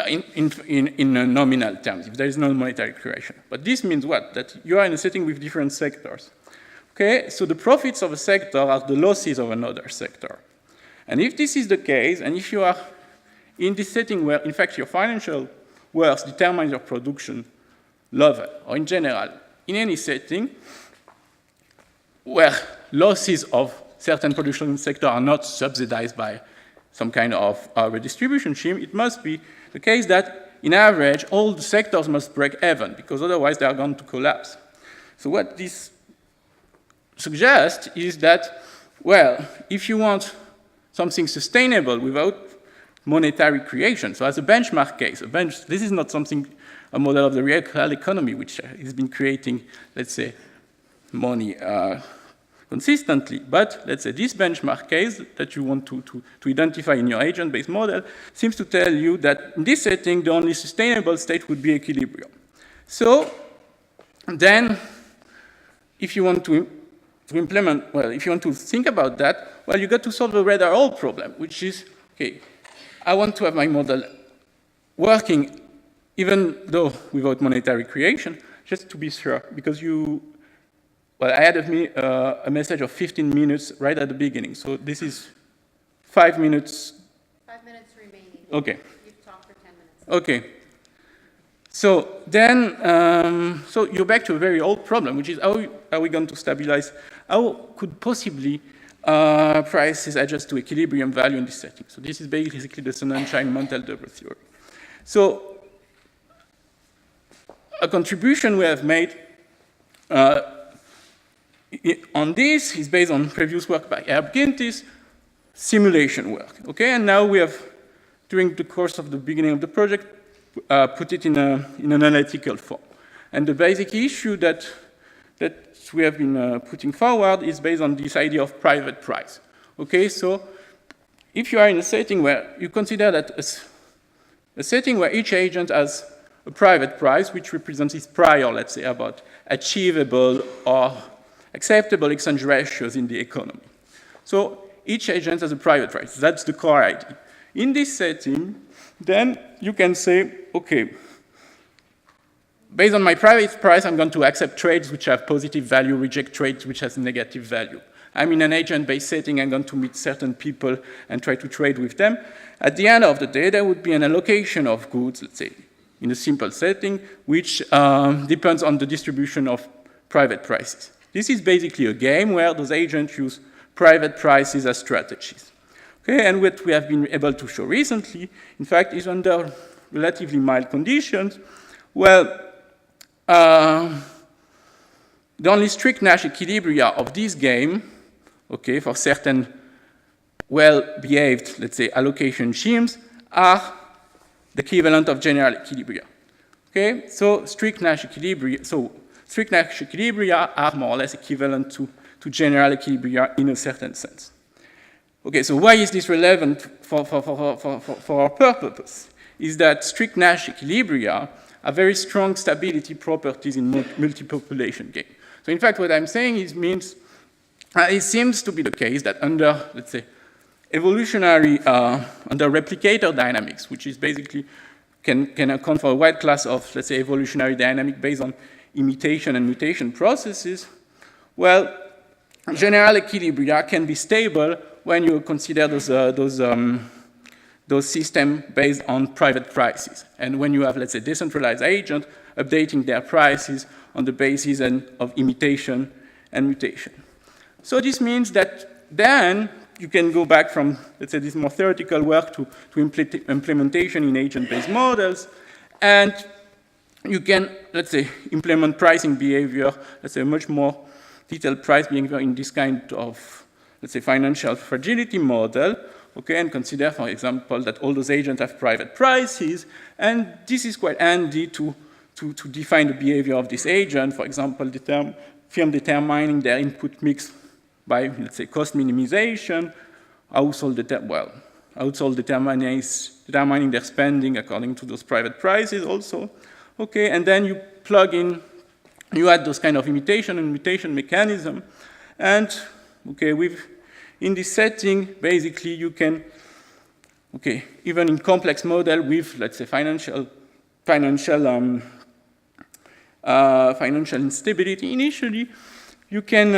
in nominal terms, if there is no monetary creation. But this means what? That you are in a setting with different sectors. Okay, so the profits of a sector are the losses of another sector. And if this is the case, and if you are in this setting where, in fact, your financial worth determines your production level, or in general, in any setting where losses of certain production sector are not subsidized by some kind of redistribution scheme, it must be the case that, in average, all the sectors must break even, because otherwise they are going to collapse. So what this suggests is that, well, if you want something sustainable without monetary creation. So as a benchmark case, this is not something, a model of the real economy, which has been creating, let's say, money consistently. But let's say this benchmark case that you want to identify in your agent-based model seems to tell you that in this setting, the only sustainable state would be equilibrium. So then, if you want to implement, well, if you want to think about that, well, you got to solve a rather old problem, which is, okay, I want to have my model working even though without monetary creation, just to be sure, because well, I had a message of 15 minutes right at the beginning, so this is 5 minutes. 5 minutes remaining. Okay. You've talked for 10 minutes. Okay. So then, so you're back to a very old problem, which is how are we going to stabilize? How could possibly prices adjust to equilibrium value in this setting? So this is basically the Sonnenschein-Mandel double theory. So a contribution we have made on this is based on previous work by Herb Gintis, simulation work. Okay, and now we have, during the course of the beginning of the project, put it in an analytical form. And the basic issue that we have been putting forward is based on this idea of private price. Okay, so if you are in a setting where you consider that a setting where each agent has a private price, which represents its prior, let's say, about achievable or acceptable exchange ratios in the economy. So each agent has a private price. That's the core idea. In this setting, then you can say, okay, based on my private price, I'm going to accept trades which have positive value, reject trades which has negative value. I'm in an agent-based setting, I'm going to meet certain people and try to trade with them. At the end of the day, there would be an allocation of goods, let's say, in a simple setting, which depends on the distribution of private prices. This is basically a game where those agents use private prices as strategies. Okay, and what we have been able to show recently, in fact, is under relatively mild conditions, well, the only strict Nash equilibria of this game, okay, for certain well-behaved, let's say, allocation schemes, are the equivalent of general equilibria. Okay, so strict Nash equilibria are more or less equivalent to general equilibria in a certain sense. Okay, so why is this relevant for our purpose? Is that strict Nash equilibria have very strong stability properties in multi-population game. So in fact, what I'm saying is it seems to be the case that under, let's say, evolutionary, under replicator dynamics, which is basically can account for a wide class of, let's say, evolutionary dynamic based on imitation and mutation processes, well, general equilibria can be stable when you consider those systems based on private prices. And when you have, let's say, decentralized agents updating their prices on the basis of imitation and mutation. So this means that then you can go back from, let's say, this more theoretical work to implementation in agent-based models, and you can, let's say, implement pricing behavior, let's say, a much more detailed price behavior in this kind of, let's say, financial fragility model, okay, and consider, for example, that all those agents have private prices, and this is quite handy to define the behavior of this agent, for example, firm determining their input mix by, let's say, cost minimization, household determining their spending according to those private prices also, okay, and then you plug in, you add those kind of imitation and mutation mechanism, and, okay, in this setting, basically you can, okay, even in complex model with, let's say, financial instability initially, you can,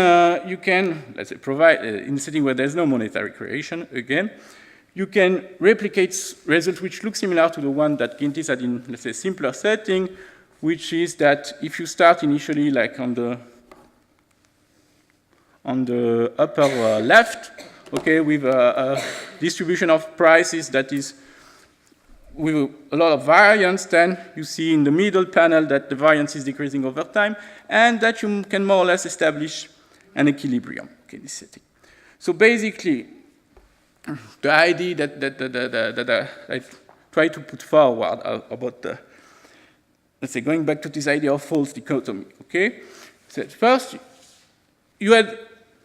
let's say, provide, in a setting where there's no monetary creation, again, you can replicate results which look similar to the one that Gintis had in, let's say, a simpler setting, which is that if you start initially like on the upper left, okay, with a distribution of prices that is with a lot of variance, then you see in the middle panel that the variance is decreasing over time, and that you can more or less establish an equilibrium, okay, this setting. So basically, the idea that I try to put forward about the, let's say, going back to this idea of false dichotomy, okay? So first,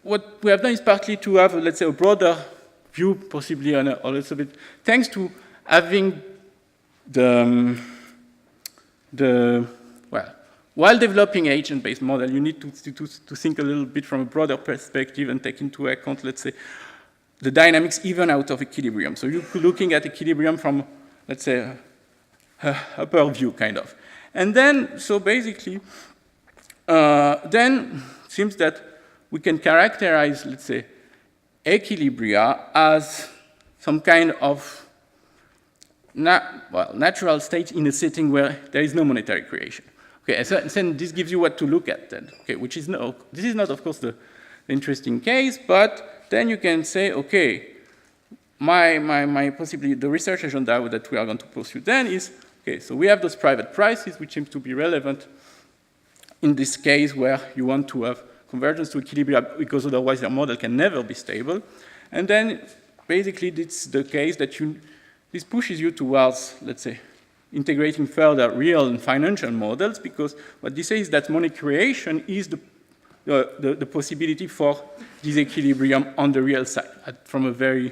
what we have done is partly to have, let's say, a broader view, possibly on a little bit, thanks to having well, while developing agent-based model, you need to think a little bit from a broader perspective and take into account, let's say, the dynamics even out of equilibrium. So you're looking at equilibrium from, let's say, upper view, kind of. And then, so basically, then it seems that we can characterize, let's say, equilibria as some kind of natural state in a setting where there is no monetary creation. Okay, so then this gives you what to look at then, okay, which is this is not, of course, the interesting case, but then you can say, okay, my possibly the research agenda that we are going to pursue then is, okay, so we have those private prices, which seem to be relevant in this case where you want to have convergence to equilibrium because otherwise your model can never be stable. And then basically it's the case that this pushes you towards, let's say, integrating further real and financial models, because what this says is that money creation is the possibility for disequilibrium on the real side from a very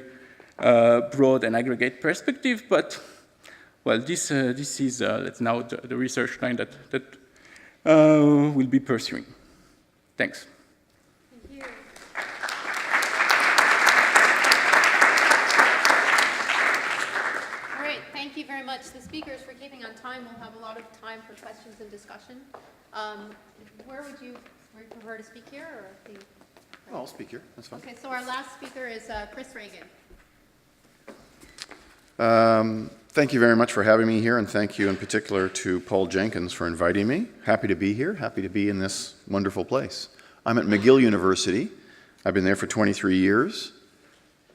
broad and aggregate perspective. But, well, this is let's now the research line that we'll be pursuing. Thanks. Thank you. All right, thank you very much. The speakers, for keeping on time, will have a lot of time for questions and discussion. Where would you prefer to speak here, or the? I'll speak here. That's fine. Okay, so our last speaker is Chris Ragan. Thank you very much for having me here, and thank you in particular to Paul Jenkins for inviting me. Happy to be here, happy to be in this wonderful place. I'm at McGill University. I've been there for 23 years,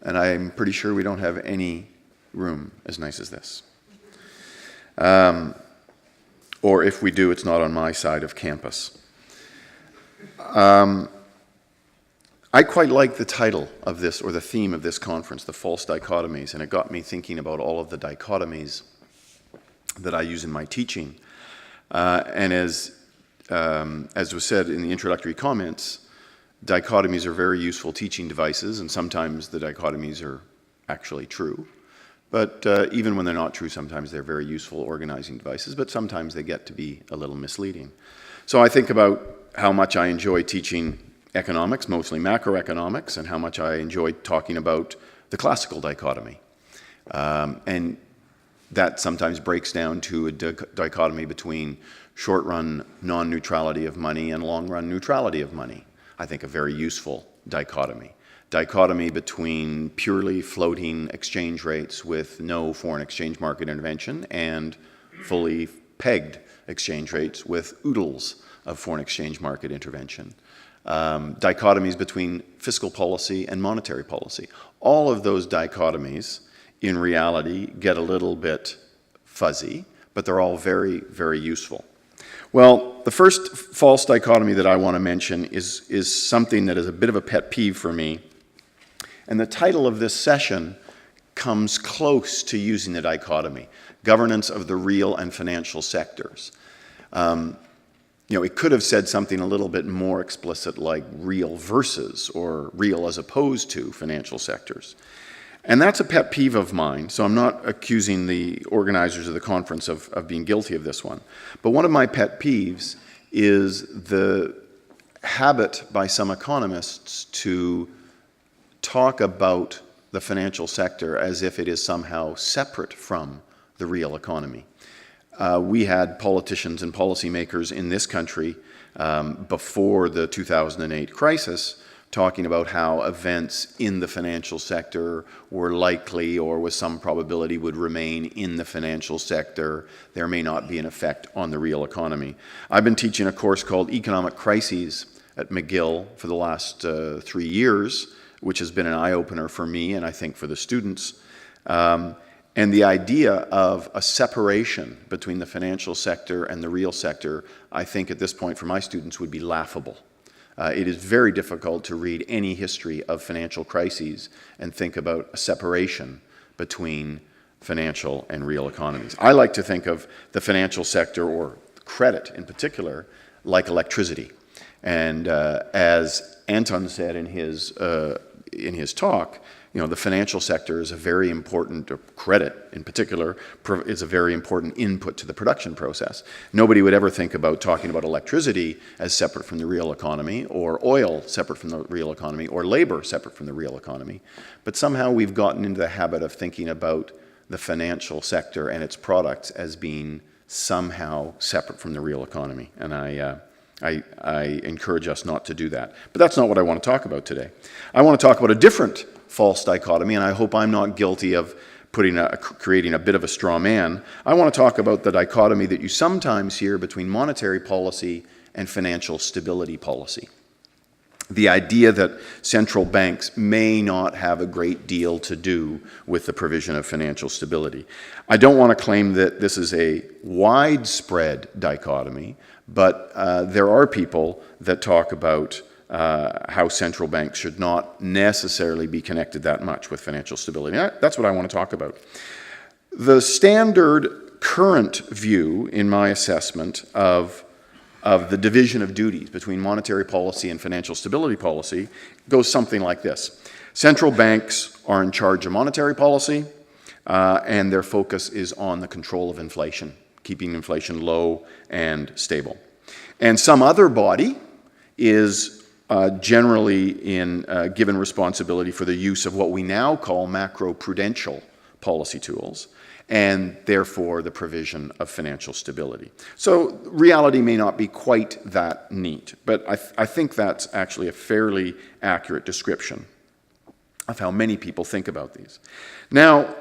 and I'm pretty sure we don't have any room as nice as this. Or if we do, it's not on my side of campus. I quite like the title of this, or the theme of this conference, the false dichotomies, and it got me thinking about all of the dichotomies that I use in my teaching. And as was said in the introductory comments, dichotomies are very useful teaching devices, and sometimes the dichotomies are actually true. But even when they're not true, sometimes they're very useful organizing devices, but sometimes they get to be a little misleading. So I think about how much I enjoy teaching economics, mostly macroeconomics, and how much I enjoy talking about the classical dichotomy. And that sometimes breaks down to a dichotomy between short-run non-neutrality of money and long-run neutrality of money. I think a very useful dichotomy. Dichotomy between purely floating exchange rates with no foreign exchange market intervention and fully pegged exchange rates with oodles of foreign exchange market intervention. Dichotomies between fiscal policy and monetary policy. All of those dichotomies, in reality, get a little bit fuzzy, but they're all very, very useful. Well, the first false dichotomy that I want to mention is something that is a bit of a pet peeve for me. And the title of this session comes close to using the dichotomy, governance of the real and financial sectors. You know, it could have said something a little bit more explicit like real versus or real as opposed to financial sectors. And that's a pet peeve of mine, so I'm not accusing the organizers of the conference of being guilty of this one. But one of my pet peeves is the habit by some economists to talk about the financial sector as if it is somehow separate from the real economy. We had politicians and policymakers in this country before the 2008 crisis talking about how events in the financial sector were likely or with some probability would remain in the financial sector. There may not be an effect on the real economy. I've been teaching a course called Economic Crises at McGill for the last 3 years, which has been an eye-opener for me and I think for the students. And the idea of a separation between the financial sector and the real sector, I think at this point for my students would be laughable. It is very difficult to read any history of financial crises and think about a separation between financial and real economies. I like to think of the financial sector, or credit in particular, like electricity. And as Anton said in his talk, the financial sector is a very important, or credit in particular, is a very important input to the production process. Nobody would ever think about talking about electricity as separate from the real economy, or oil separate from the real economy, or labor separate from the real economy. But somehow we've gotten into the habit of thinking about the financial sector and its products as being somehow separate from the real economy. And I encourage us not to do that. But that's not what I want to talk about today. I want to talk about a different false dichotomy, and I hope I'm not guilty of creating a bit of a straw man. I want to talk about the dichotomy that you sometimes hear between monetary policy and financial stability policy. The idea that central banks may not have a great deal to do with the provision of financial stability. I don't want to claim that this is a widespread dichotomy, but there are people that talk about how central banks should not necessarily be connected that much with financial stability. That's what I want to talk about. The standard current view, in my assessment, of the division of duties between monetary policy and financial stability policy goes something like this. Central banks are in charge of monetary policy, and their focus is on the control of inflation, keeping inflation low and stable. And some other body is generally given responsibility for the use of what we now call macroprudential policy tools, and therefore the provision of financial stability. So reality may not be quite that neat, but I think that's actually a fairly accurate description of how many people think about these. Now,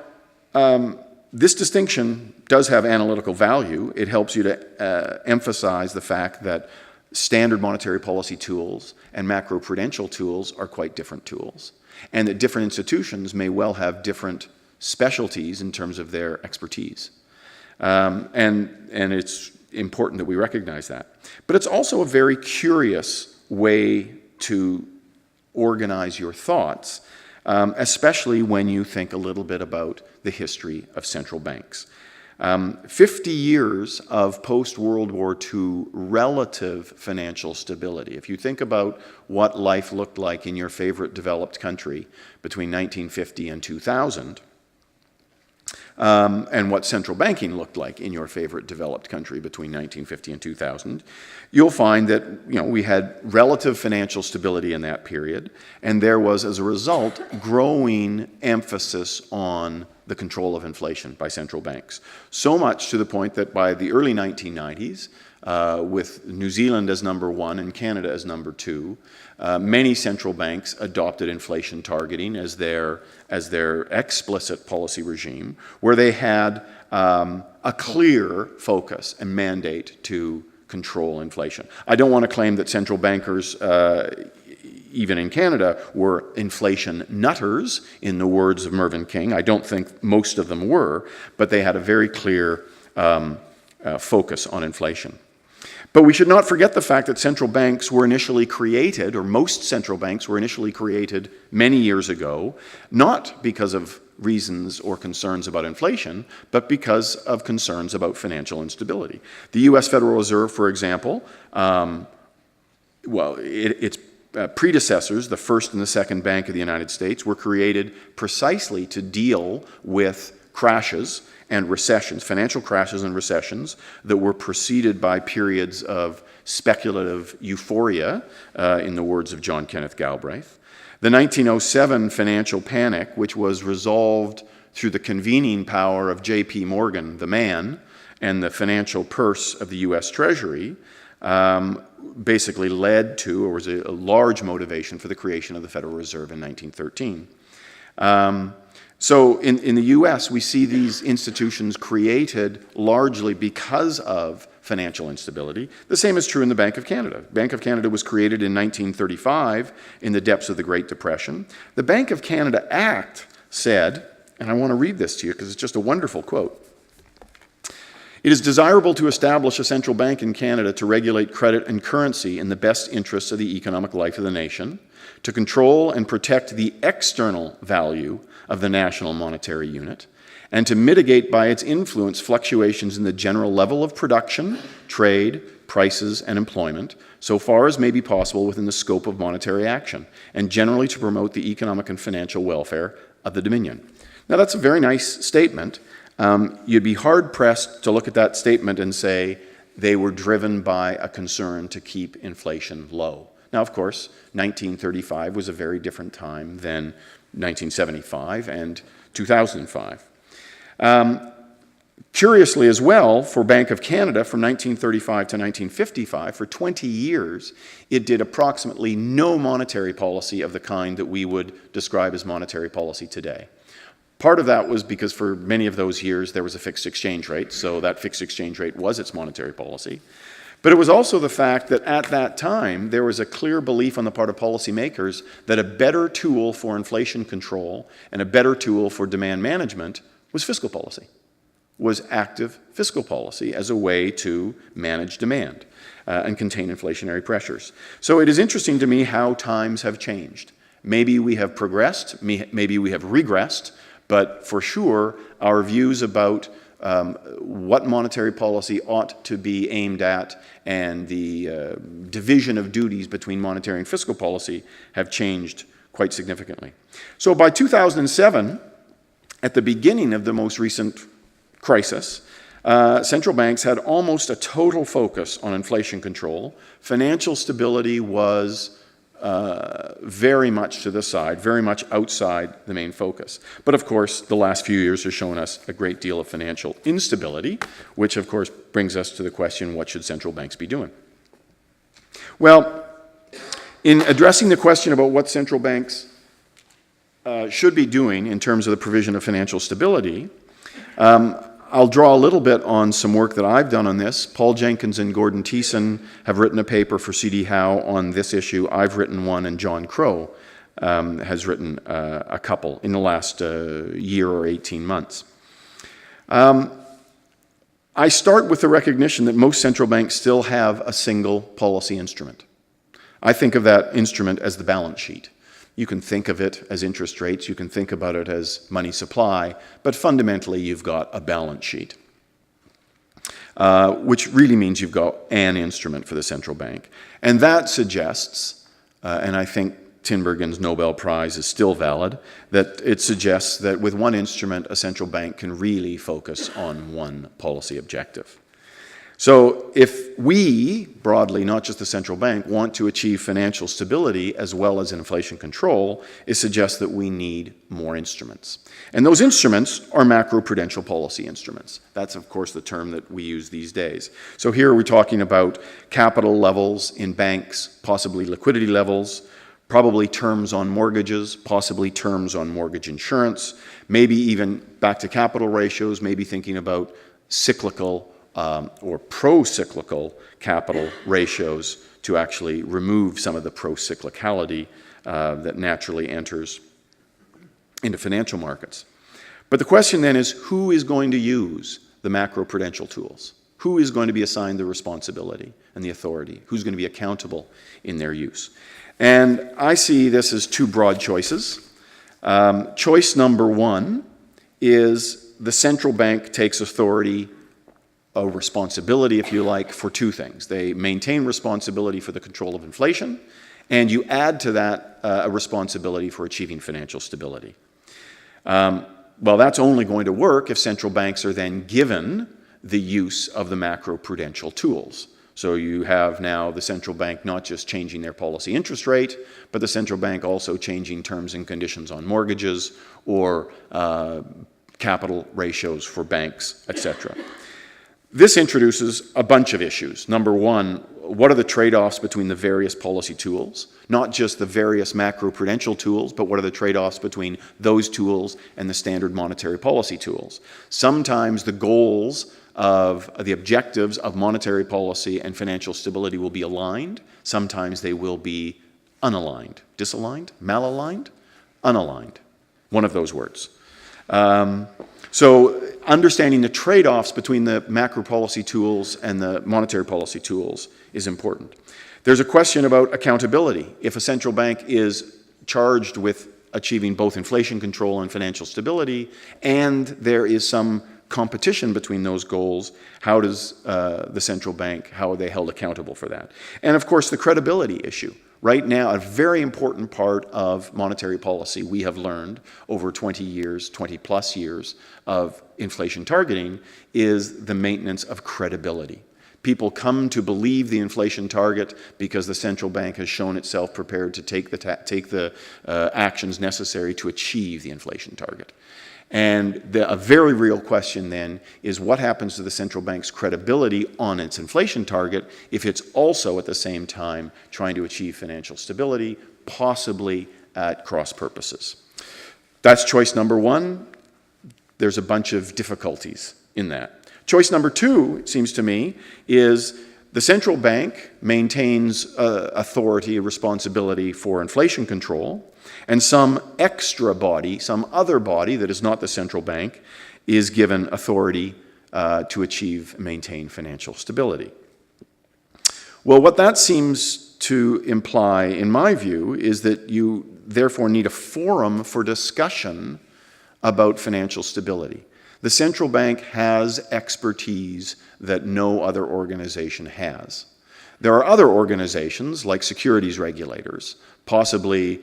this distinction does have analytical value. It helps you to emphasize the fact that standard monetary policy tools and macroprudential tools are quite different tools, and that different institutions may well have different specialties in terms of their expertise. And it's important that we recognize that. But it's also a very curious way to organize your thoughts, especially when you think a little bit about the history of central banks. 50 years of post-World War II relative financial stability. If you think about what life looked like in your favorite developed country between 1950 and 2000, and what central banking looked like in your favorite developed country between 1950 and 2000, you'll find that we had relative financial stability in that period, and there was, as a result, growing emphasis on the control of inflation by central banks. So much to the point that by the early 1990s, with New Zealand as number one and Canada as number two, many central banks adopted inflation targeting as their explicit policy regime, where they had a clear focus and mandate to control inflation. I don't want to claim that central bankers, even in Canada, were inflation nutters, in the words of Mervyn King. I don't think most of them were, but they had a very clear focus on inflation. But we should not forget the fact that central banks were initially created, or most central banks were initially created many years ago, not because of reasons or concerns about inflation, but because of concerns about financial instability. The U.S. Federal Reserve, for example, its predecessors, the first and the second Bank of the United States, were created precisely to deal with crashes and recessions, financial crashes and recessions that were preceded by periods of speculative euphoria, in the words of John Kenneth Galbraith. The 1907 financial panic, which was resolved through the convening power of J.P. Morgan, the man, and the financial purse of the U.S. Treasury, basically led to, or was a large motivation for the creation of the Federal Reserve in 1913. So in the U.S., we see these institutions created largely because of financial instability. The same is true in the Bank of Canada. Bank of Canada was created in 1935 in the depths of the Great Depression. The Bank of Canada Act said, and I want to read this to you because it's just a wonderful quote, It is desirable to establish a central bank in Canada to regulate credit and currency in the best interests of the economic life of the nation, to control and protect the external value of the national monetary unit, and to mitigate by its influence fluctuations in the general level of production, trade, prices, and employment, so far as may be possible within the scope of monetary action, and generally to promote the economic and financial welfare of the Dominion. Now, that's a very nice statement. You'd be hard-pressed to look at that statement and say they were driven by a concern to keep inflation low. Now, of course, 1935 was a very different time than 1975 and 2005. Curiously as well, for Bank of Canada from 1935 to 1955, for 20 years, it did approximately no monetary policy of the kind that we would describe as monetary policy today. Part of that was because for many of those years there was a fixed exchange rate, so that fixed exchange rate was its monetary policy. But it was also the fact that at that time there was a clear belief on the part of policymakers that a better tool for inflation control and a better tool for demand management was fiscal policy, was active fiscal policy as a way to manage demand and contain inflationary pressures. So it is interesting to me how times have changed. Maybe we have progressed, maybe we have regressed, but for sure our views about what monetary policy ought to be aimed at and the division of duties between monetary and fiscal policy have changed quite significantly. So by 2007, at the beginning of the most recent crisis, central banks had almost a total focus on inflation control. Financial stability was very much to the side, very much outside the main focus. But of course, the last few years have shown us a great deal of financial instability, which of course brings us to the question, what should central banks be doing? Well, in addressing the question about what central banks should be doing in terms of the provision of financial stability, I'll draw a little bit on some work that I've done on this. Paul Jenkins and Gordon Thiessen have written a paper for C.D. Howe on this issue. I've written one, and John Crow has written a couple in the last year or 18 months. I start with the recognition that most central banks still have a single policy instrument. I think of that instrument as the balance sheet. You can think of it as interest rates, you can think about it as money supply, but fundamentally you've got a balance sheet, which really means you've got an instrument for the central bank. And that suggests, and I think Tinbergen's Nobel Prize is still valid, that it suggests that with one instrument a central bank can really focus on one policy objective. So if we, broadly, not just the central bank, want to achieve financial stability as well as inflation control, it suggests that we need more instruments. And those instruments are macroprudential policy instruments. That's, of course, the term that we use these days. So here we're talking about capital levels in banks, possibly liquidity levels, probably terms on mortgages, possibly terms on mortgage insurance, maybe even back to capital ratios, maybe thinking about cyclical or pro-cyclical capital ratios to actually remove some of the pro-cyclicality that naturally enters into financial markets. But the question then is, who is going to use the macroprudential tools? Who is going to be assigned the responsibility and the authority? Who's going to be accountable in their use? And I see this as two broad choices. Choice number one is the central bank takes authority, a responsibility, if you like, for two things. They maintain responsibility for the control of inflation, and you add to that a responsibility for achieving financial stability. Well, that's only going to work if central banks are then given the use of the macroprudential tools. So you have now the central bank not just changing their policy interest rate, but the central bank also changing terms and conditions on mortgages or capital ratios for banks, etc. This introduces a bunch of issues. Number one, what are the trade-offs between the various policy tools? Not just the various macroprudential tools, but what are the trade-offs between those tools and the standard monetary policy tools? Sometimes the goals of the objectives of monetary policy and financial stability will be aligned. Sometimes they will be unaligned. Disaligned? Malaligned? Unaligned. One of those words. So understanding the trade-offs between the macro policy tools and the monetary policy tools is important. There's a question about accountability. If a central bank is charged with achieving both inflation control and financial stability, and there is some competition between those goals, how does the central bank, how are they held accountable for that? And of course, the credibility issue. Right now, a very important part of monetary policy we have learned over 20 years, 20 plus years of inflation targeting is the maintenance of credibility. People come to believe the inflation target because the central bank has shown itself prepared to take the actions necessary to achieve the inflation target. And a very real question then is what happens to the central bank's credibility on its inflation target if it's also at the same time trying to achieve financial stability, possibly at cross purposes. That's choice number one. There's a bunch of difficulties in that. Choice number two, it seems to me, is the central bank maintains authority, responsibility for inflation control, and some extra body, some other body that is not the central bank, is given authority to achieve and maintain financial stability. Well, what that seems to imply, in my view, is that you therefore need a forum for discussion about financial stability. The central bank has expertise that no other organization has. There are other organizations, like securities regulators, possibly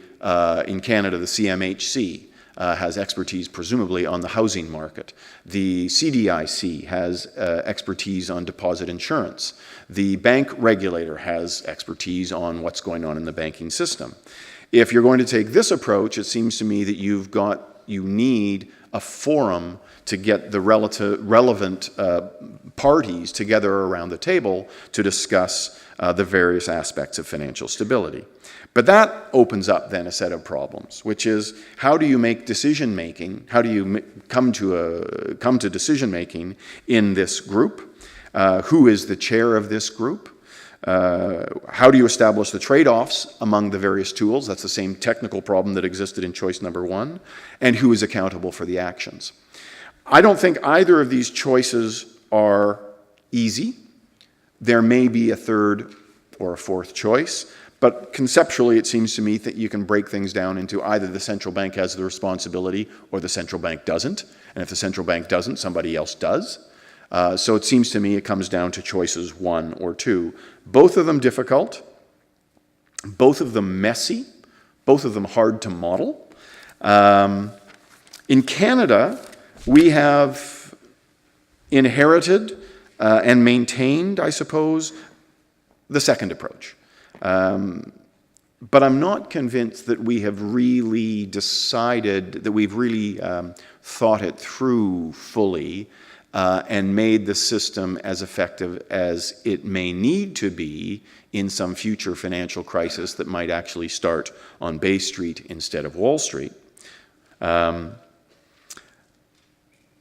in Canada, the CMHC has expertise, presumably, on the housing market. The CDIC has expertise on deposit insurance. The bank regulator has expertise on what's going on in the banking system. If you're going to take this approach, it seems to me that you need a forum to get the relevant parties together around the table to discuss the various aspects of financial stability. But that opens up then a set of problems, which is how do you make decision-making, how do you come to decision-making in this group? Who is the chair of this group? How do you establish the trade-offs among the various tools? That's the same technical problem that existed in choice number one. And who is accountable for the actions? I don't think either of these choices are easy. There may be a third or a fourth choice, but conceptually it seems to me that you can break things down into either the central bank has the responsibility or the central bank doesn't. And if the central bank doesn't, somebody else does. So it seems to me it comes down to choices one or two. Both of them difficult, both of them messy, both of them hard to model. In Canada, we have inherited and maintained, I suppose, the second approach. But I'm not convinced that we have really decided, that we've really thought it through fully and made the system as effective as it may need to be in some future financial crisis that might actually start on Bay Street instead of Wall Street.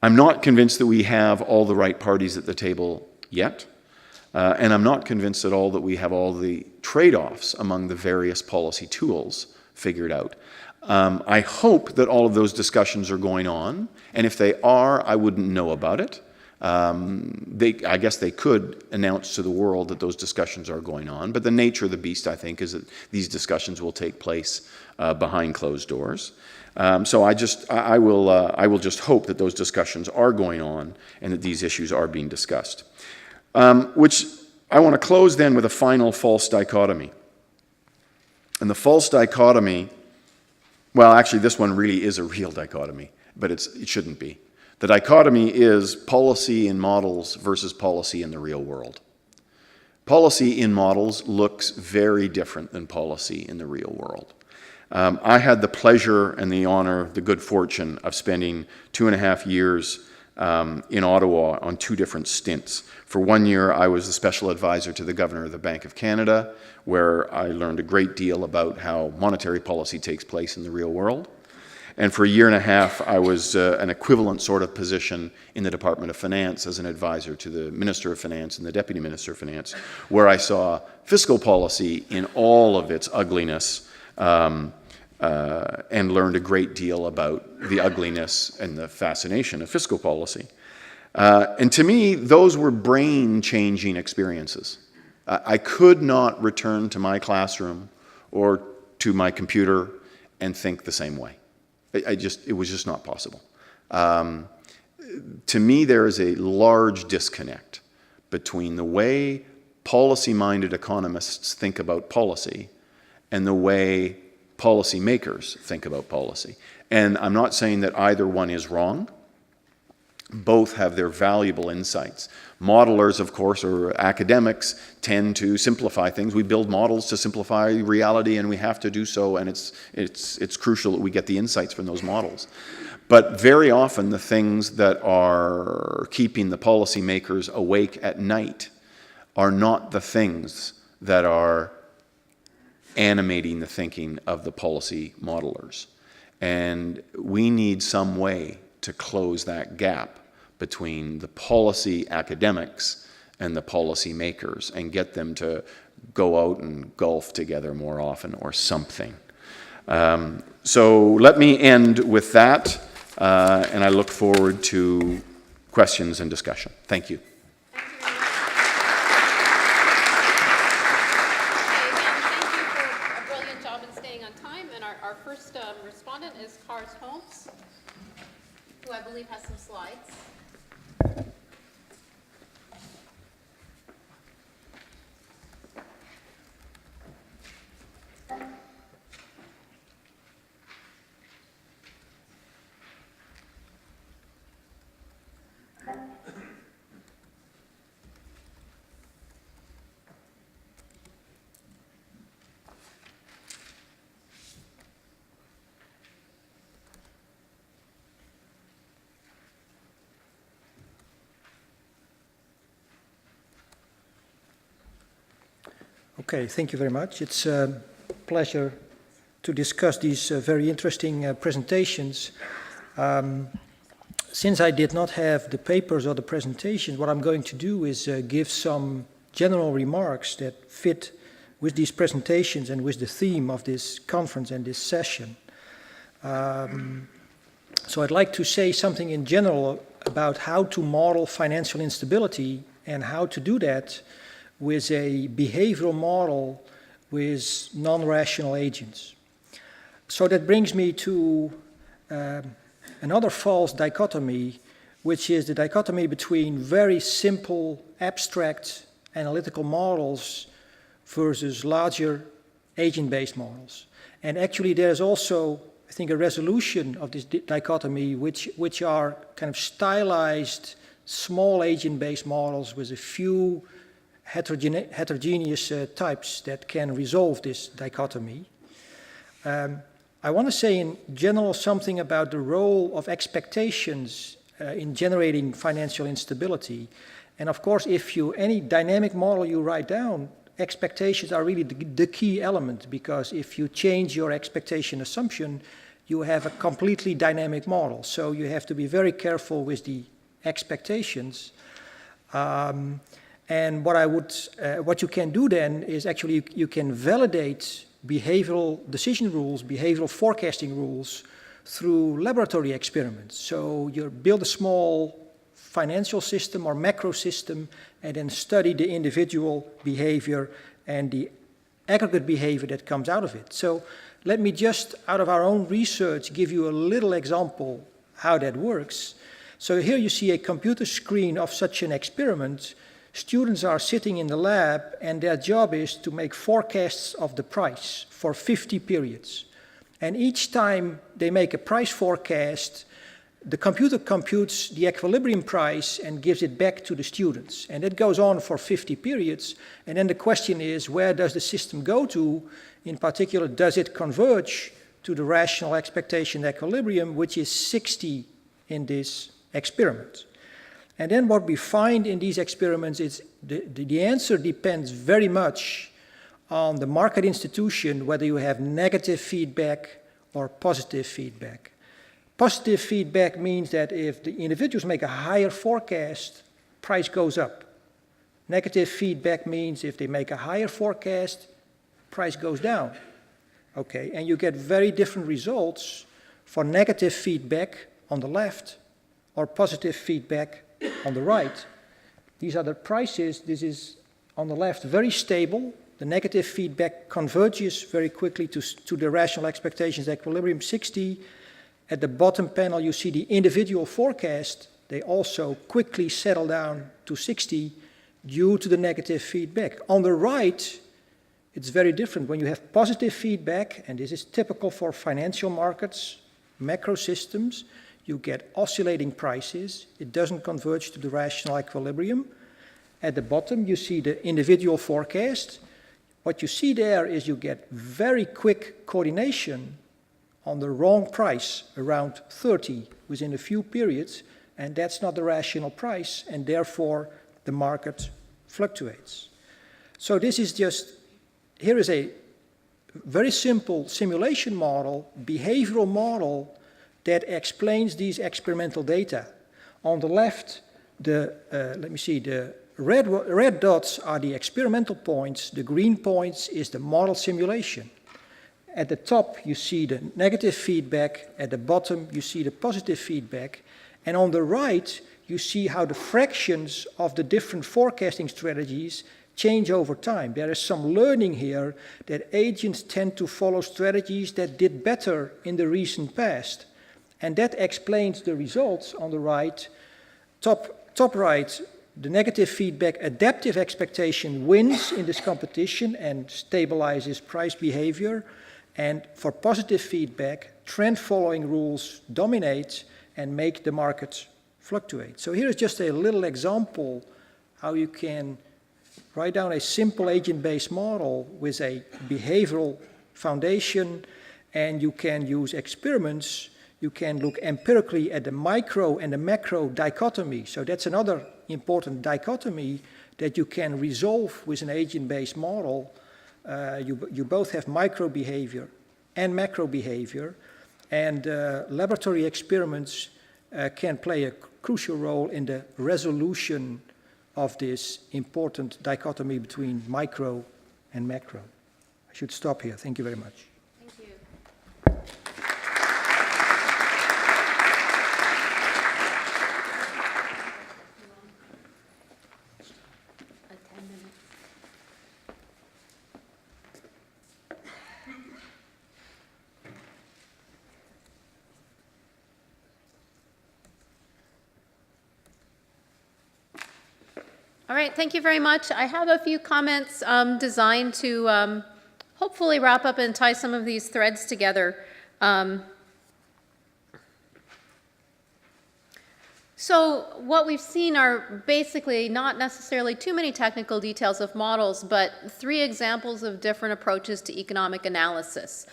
I'm not convinced that we have all the right parties at the table yet, and I'm not convinced at all that we have all the trade-offs among the various policy tools figured out. I hope that all of those discussions are going on, and if they are, I wouldn't know about it. I guess they could announce to the world that those discussions are going on, but the nature of the beast, I think, is that these discussions will take place behind closed doors. So I will just hope that those discussions are going on and that these issues are being discussed. Which I want to close then with a final false dichotomy. And the false dichotomy, well, actually this one really is a real dichotomy, but it shouldn't be. The dichotomy is policy in models versus policy in the real world. Policy in models looks very different than policy in the real world. I had the pleasure and the honor, the good fortune of spending 2.5 years in Ottawa on 2 different stints. For 1 year, I was the special advisor to the Governor of the Bank of Canada, where I learned a great deal about how monetary policy takes place in the real world. And for 1.5 years, I was an equivalent sort of position in the Department of Finance as an advisor to the Minister of Finance and the Deputy Minister of Finance, where I saw fiscal policy in all of its ugliness and learned a great deal about the ugliness and the fascination of fiscal policy. And to me, those were brain-changing experiences. I could not return to my classroom or to my computer and think the same way. It was just not possible. To me, there is a large disconnect between the way policy-minded economists think about policy and the way policymakers think about policy. And I'm not saying that either one is wrong. Both have their valuable insights. Modelers, of course, or academics, tend to simplify things. We build models to simplify reality, and we have to do so, and it's crucial that we get the insights from those models. But very often, the things that are keeping the policymakers awake at night are not the things that are animating the thinking of the policy modelers. And we need some way to close that gap between the policy academics and the policy makers and get them to go out and golf together more often or something. So let me end with that, and I look forward to questions and discussion. Thank you. Respondent is Hommes, who I believe has some slides. Okay, thank you very much. It's a pleasure to discuss these very interesting presentations. Since I did not have the papers or the presentations, what I'm going to do is give some general remarks that fit with these presentations and with the theme of this conference and this session. So I'd like to say something in general about how to model financial instability and how to do that with a behavioral model with non-rational agents. So that brings me to another false dichotomy, which is the dichotomy between very simple, abstract analytical models versus larger agent-based models. And actually there's also, I think, a resolution of this dichotomy, which are kind of stylized small agent-based models with a few heterogeneous types that can resolve this dichotomy. I want to say in general something about the role of expectations in generating financial instability. And of course, any dynamic model you write down, expectations are really the key element, because if you change your expectation assumption, you have a completely dynamic model. So you have to be very careful with the expectations. And what you can do then is actually you can validate behavioral decision rules, behavioral forecasting rules through laboratory experiments. So you build a small financial system or macro system and then study the individual behavior and the aggregate behavior that comes out of it. So let me just, out of our own research, give you a little example how that works. So here you see a computer screen of such an experiment. Students are sitting in the lab and their job is to make forecasts of the price for 50 periods. And each time they make a price forecast, the computer computes the equilibrium price and gives it back to the students. And it goes on for 50 periods. And then the question is, where does the system go to? In particular, does it converge to the rational expectation equilibrium, which is 60 in this experiment? And then what we find in these experiments is the answer depends very much on the market institution, whether you have negative feedback or positive feedback. Positive feedback means that if the individuals make a higher forecast, price goes up. Negative feedback means if they make a higher forecast, price goes down. Okay, and you get very different results for negative feedback on the left or positive feedback on the right. These are the prices. This is on the left very stable. The negative feedback converges very quickly to the rational expectations equilibrium 60. At the bottom panel you see the individual forecast. They also quickly settle down to 60 due to the negative feedback. On the right, it's very different. When you have positive feedback, and this is typical for financial markets, macro systems, you get oscillating prices. It doesn't converge to the rational equilibrium. At the bottom, you see the individual forecast. What you see there is you get very quick coordination on the wrong price, around 30 within a few periods, and that's not the rational price, and therefore the market fluctuates. So this is just, here is a very simple simulation model, behavioral model, that explains these experimental data. On the left, let me see, the red dots are the experimental points, the green points is the model simulation. At the top, you see the negative feedback, at the bottom, you see the positive feedback, and on the right, you see how the fractions of the different forecasting strategies change over time. There is some learning here that agents tend to follow strategies that did better in the recent past. And that explains the results on the right. Top right, the negative feedback adaptive expectation wins in this competition and stabilizes price behavior. And for positive feedback, trend following rules dominate and make the market fluctuate. So here is just a little example how you can write down a simple agent-based model with a behavioral foundation, and you can use experiments. You can look empirically at the micro and the macro dichotomy. So that's another important dichotomy that you can resolve with an agent-based model. You both have micro behavior and macro behavior, and laboratory experiments can play a crucial role in the resolution of this important dichotomy between micro and macro. I should stop here. Thank you very much. Thank you. All right, thank you very much. I have a few comments designed to hopefully wrap up and tie some of these threads together. So what we've seen are basically not necessarily too many technical details of models, but 3 examples of different approaches to economic analysis.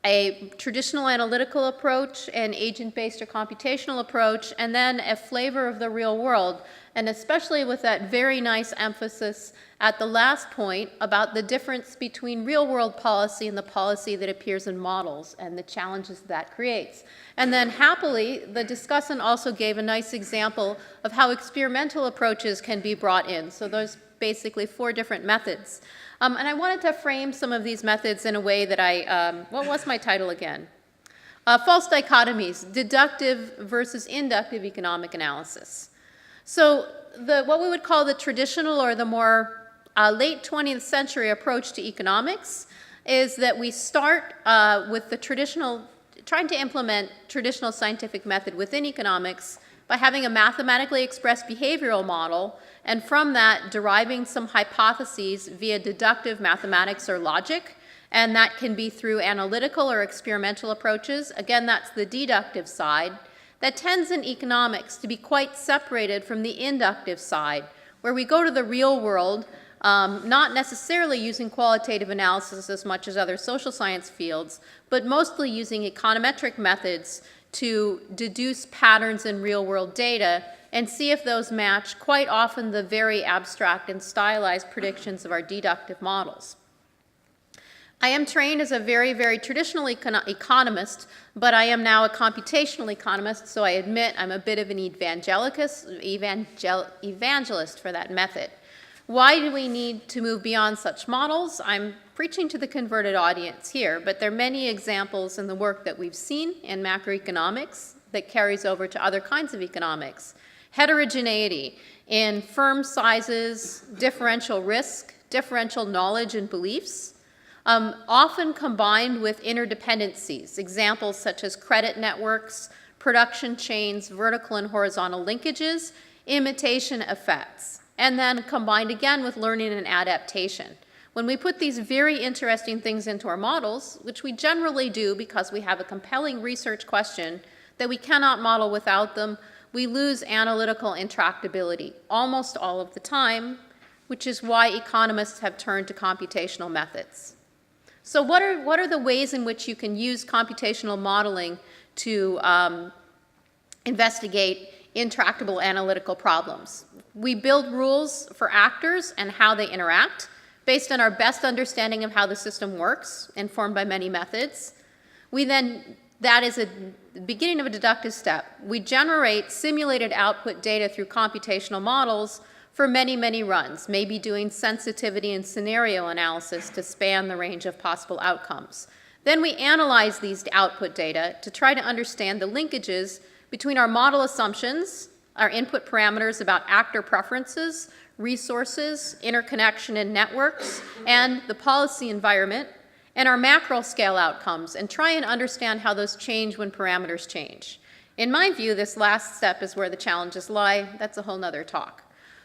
A traditional analytical approach, an agent-based or computational approach, and then a flavor of the real world, and especially with that very nice emphasis at the last point about the difference between real-world policy and the policy that appears in models and the challenges that creates. And then happily, the discussant also gave a nice example of how experimental approaches can be brought in. So there's basically 4 different methods. And I wanted to frame some of these methods in a way that what was my title again? False dichotomies, deductive versus inductive economic analysis. So what we would call the traditional or the more late 20th century approach to economics is that we start with the traditional, trying to implement traditional scientific method within economics by having a mathematically expressed behavioral model, and from that deriving some hypotheses via deductive mathematics or logic, and that can be through analytical or experimental approaches. Again, that's the deductive side. That tends in economics to be quite separated from the inductive side, where we go to the real world, not necessarily using qualitative analysis as much as other social science fields, but mostly using econometric methods to deduce patterns in real-world data and see if those match quite often the very abstract and stylized predictions of our deductive models. I am trained as a very, very traditional economist, but I am now a computational economist, so I admit I'm a bit of an evangelist for that method. Why do we need to move beyond such models? I'm preaching to the converted audience here, but there are many examples in the work that we've seen in macroeconomics that carries over to other kinds of economics. Heterogeneity in firm sizes, differential risk, differential knowledge and beliefs, often combined with interdependencies, examples such as credit networks, production chains, vertical and horizontal linkages, imitation effects, and then combined again with learning and adaptation. When we put these very interesting things into our models, which we generally do because we have a compelling research question that we cannot model without them, we lose analytical intractability almost all of the time, which is why economists have turned to computational methods. So what are the ways in which you can use computational modeling to investigate intractable analytical problems? We build rules for actors and how they interact based on our best understanding of how the system works, informed by many methods. That is the beginning of a deductive step. We generate simulated output data through computational models for many, many runs, maybe doing sensitivity and scenario analysis to span the range of possible outcomes. Then we analyze these output data to try to understand the linkages between our model assumptions, our input parameters about actor preferences, resources, interconnection in networks, and the policy environment, and our macro scale outcomes, and try and understand how those change when parameters change. In my view, this last step is where the challenges lie. That's a whole nother talk.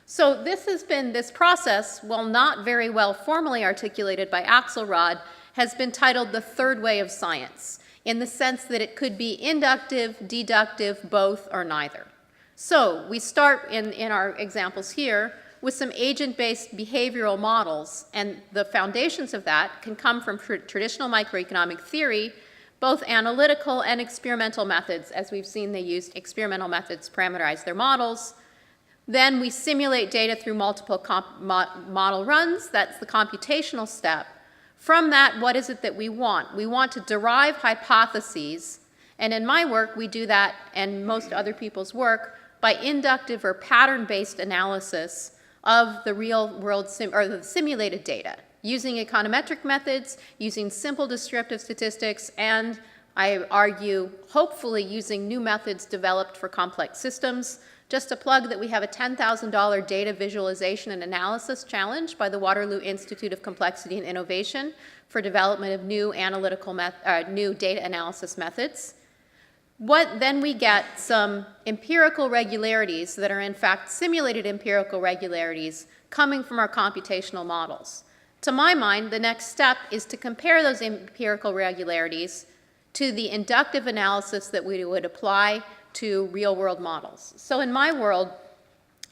So this process, while not very well formally articulated by Axelrod, has been titled the third way of science, in the sense that it could be inductive, deductive, both, or neither. So we start in our examples here with some agent-based behavioral models, and the foundations of that can come from traditional microeconomic theory, both analytical and experimental methods. As we've seen, they used experimental methods to parameterize their models. Then we simulate data through multiple model runs. That's the computational step. From that, what is it that we want? We want to derive hypotheses, and in my work, we do that, and most other people's work, by inductive or pattern-based analysis of the real-world or the simulated data, using econometric methods, using simple descriptive statistics, and I argue, hopefully using new methods developed for complex systems. Just to plug that we have a $10,000 data visualization and analysis challenge by the Waterloo Institute of Complexity and Innovation for development of new new data analysis methods. Then we get some empirical regularities that are in fact simulated empirical regularities coming from our computational models. To my mind, the next step is to compare those empirical regularities to the inductive analysis that we would apply to real-world models. So in my world,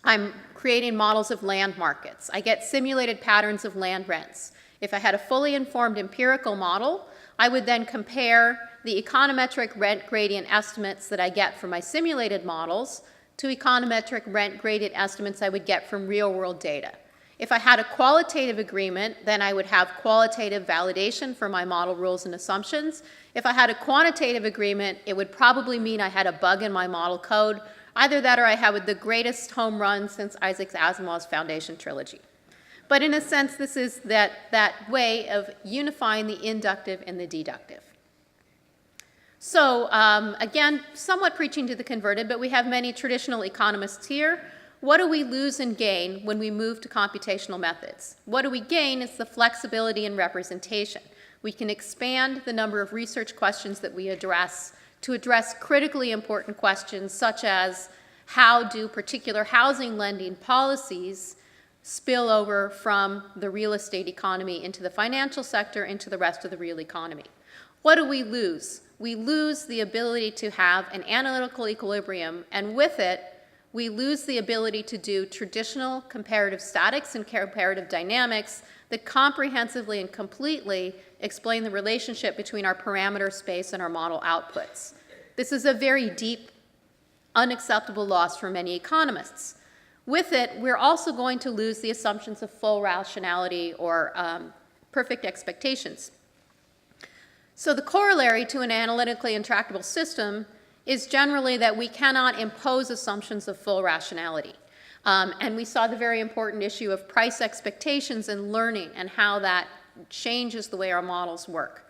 I'm creating models of land markets. I get simulated patterns of land rents. If I had a fully informed empirical model, I would then compare the econometric rent gradient estimates that I get from my simulated models to econometric rent gradient estimates I would get from real-world data. If I had a qualitative agreement, then I would have qualitative validation for my model rules and assumptions. If I had a quantitative agreement, it would probably mean I had a bug in my model code. Either that or I had the greatest home run since Isaac Asimov's Foundation trilogy. But in a sense, this is that way of unifying the inductive and the deductive. So again, somewhat preaching to the converted, but we have many traditional economists here. What do we lose and gain when we move to computational methods? What do we gain is the flexibility in representation. We can expand the number of research questions that we address to address critically important questions such as how do particular housing lending policies spill over from the real estate economy into the financial sector, into the rest of the real economy. What do we lose? We lose the ability to have an analytical equilibrium, and with it, we lose the ability to do traditional comparative statics and comparative dynamics that comprehensively and completely explain the relationship between our parameter space and our model outputs. This is a very deep, unacceptable loss for many economists. With it, we're also going to lose the assumptions of full rationality or perfect expectations. So the corollary to an analytically intractable system is generally that we cannot impose assumptions of full rationality. And we saw the very important issue of price expectations and learning and how that changes the way our models work.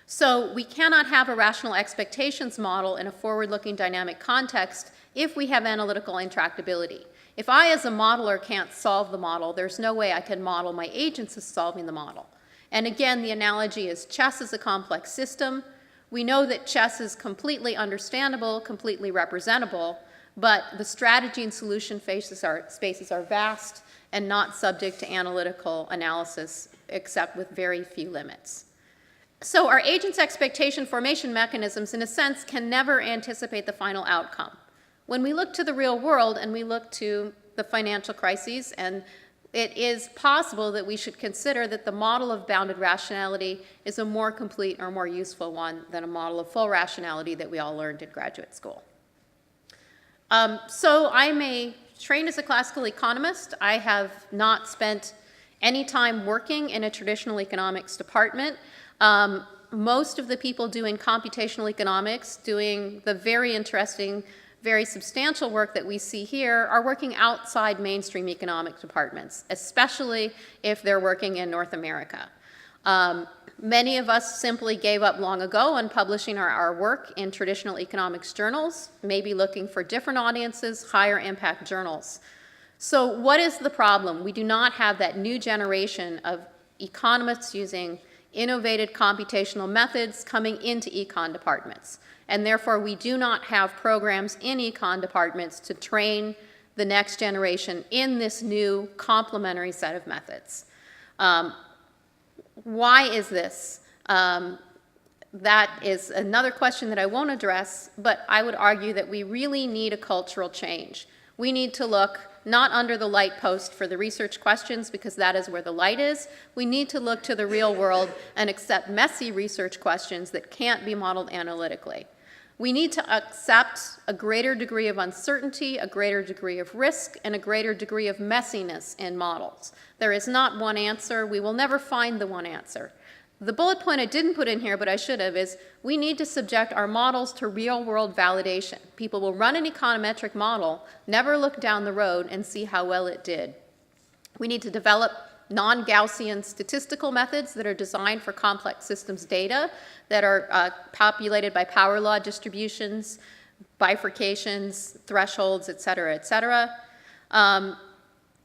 So we cannot have a rational expectations model in a forward-looking dynamic context if we have analytical intractability. If I as a modeler can't solve the model, there's no way I can model my agents as solving the model. And again, the analogy is chess is a complex system. We know that chess is completely understandable, completely representable, but the strategy and solution spaces are vast and not subject to analytical analysis except with very few limits. So our agents' expectation formation mechanisms, in a sense, can never anticipate the final outcome. When we look to the real world and we look to the financial crises, and it is possible that we should consider that the model of bounded rationality is a more complete or more useful one than a model of full rationality that we all learned in graduate school. So I'm trained as a classical economist. I have not spent any time working in a traditional economics department. Most of the people doing computational economics, doing the very interesting, very substantial work that we see here, are working outside mainstream economic departments, especially if they're working in North America. Many of us simply gave up long ago on publishing our work in traditional economics journals, maybe looking for different audiences, higher impact journals. So what is the problem? We do not have that new generation of economists using innovative computational methods coming into econ departments. And therefore, we do not have programs in econ departments to train the next generation in this new complementary set of methods. Why is this? That is another question that I won't address, but I would argue that we really need a cultural change. We need to look not under the light post for the research questions, because that is where the light is. We need to look to the real world and accept messy research questions that can't be modeled analytically. We need to accept a greater degree of uncertainty, a greater degree of risk, and a greater degree of messiness in models. There is not one answer. We will never find the one answer. The bullet point I didn't put in here, but I should have, is we need to subject our models to real-world validation. People will run an econometric model, never look down the road and see how well it did. We need to develop non-Gaussian statistical methods that are designed for complex systems data, that are populated by power law distributions, bifurcations, thresholds, et cetera, et cetera.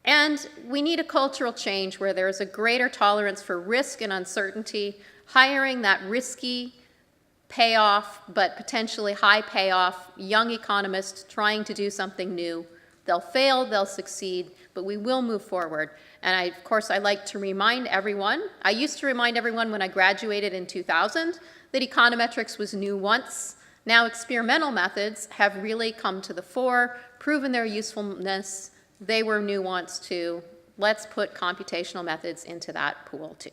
And we need a cultural change where there is a greater tolerance for risk and uncertainty, hiring that risky payoff, but potentially high payoff, young economist trying to do something new. They'll fail, they'll succeed, but we will move forward. And of course, I like to remind everyone, I used to remind everyone when I graduated in 2000 that econometrics was new once. Now experimental methods have really come to the fore, proven their usefulness. They were new once too. Let's put computational methods into that pool too.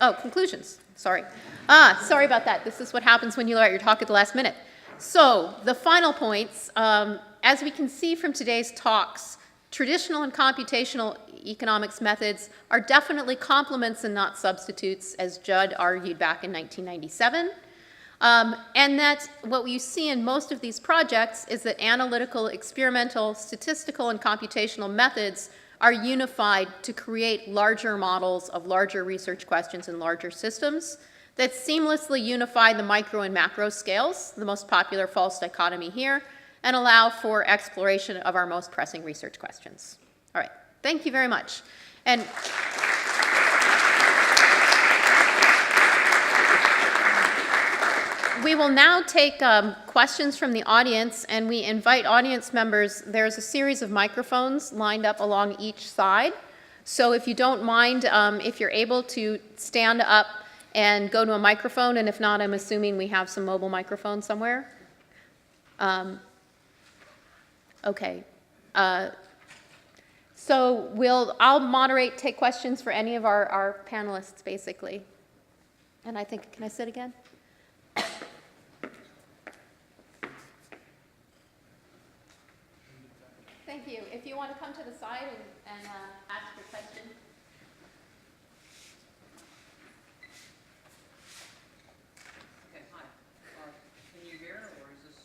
Oh, conclusions, sorry. Sorry about that. This is what happens when you write your talk at the last minute. So the final points, as we can see from today's talks, traditional and computational economics methods are definitely complements and not substitutes, as Judd argued back in 1997. And that what you see in most of these projects is that analytical, experimental, statistical, and computational methods are unified to create larger models of larger research questions and larger systems that seamlessly unify the micro and macro scales, the most popular false dichotomy here, and allow for exploration of our most pressing research questions. All right, thank you very much. And we will now take questions from the audience, and we invite audience members. There's a series of microphones lined up along each side. So if you don't mind, if you're able to stand up and go to a microphone, and if not, I'm assuming we have some mobile microphones somewhere. Okay. So I'll moderate, take questions for any of our panelists, basically. And I think, can I sit again? Thank you. If you want to come to the side and ask your question. Okay, hi. Can you hear, or is this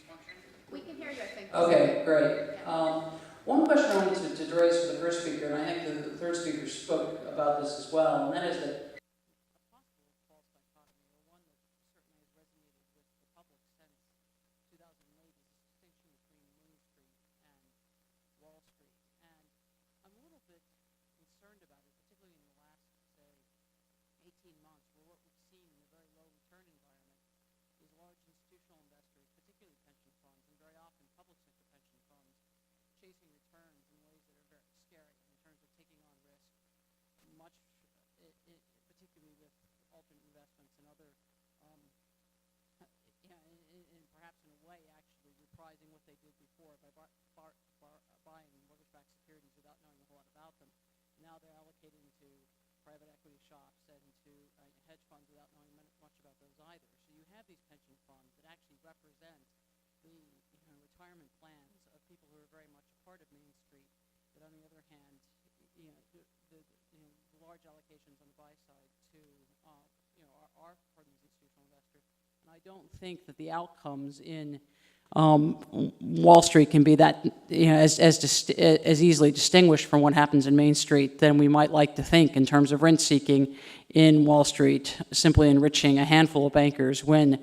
functioning? We can hear you, I think. Okay, great. One question I wanted to raise for the first speaker, and I think the third speaker spoke about this as well, and that is that chasing returns in ways that are very scary in terms of taking on risk, particularly with alternate investments and other, perhaps in a way actually reprising what they did before by buying mortgage-backed securities without knowing a whole lot about them. Now they're allocating to private equity shops and to hedge funds without knowing much about those either. So you have these pension funds that actually represent the retirement plans of people who are very much a part of Main Street, but on the other hand, the large allocations on the buy side to are part of these institutional investors. And I don't think that the outcomes in Wall Street can be that as easily distinguished from what happens in Main Street than we might like to think in terms of rent seeking in Wall Street, simply enriching a handful of bankers when.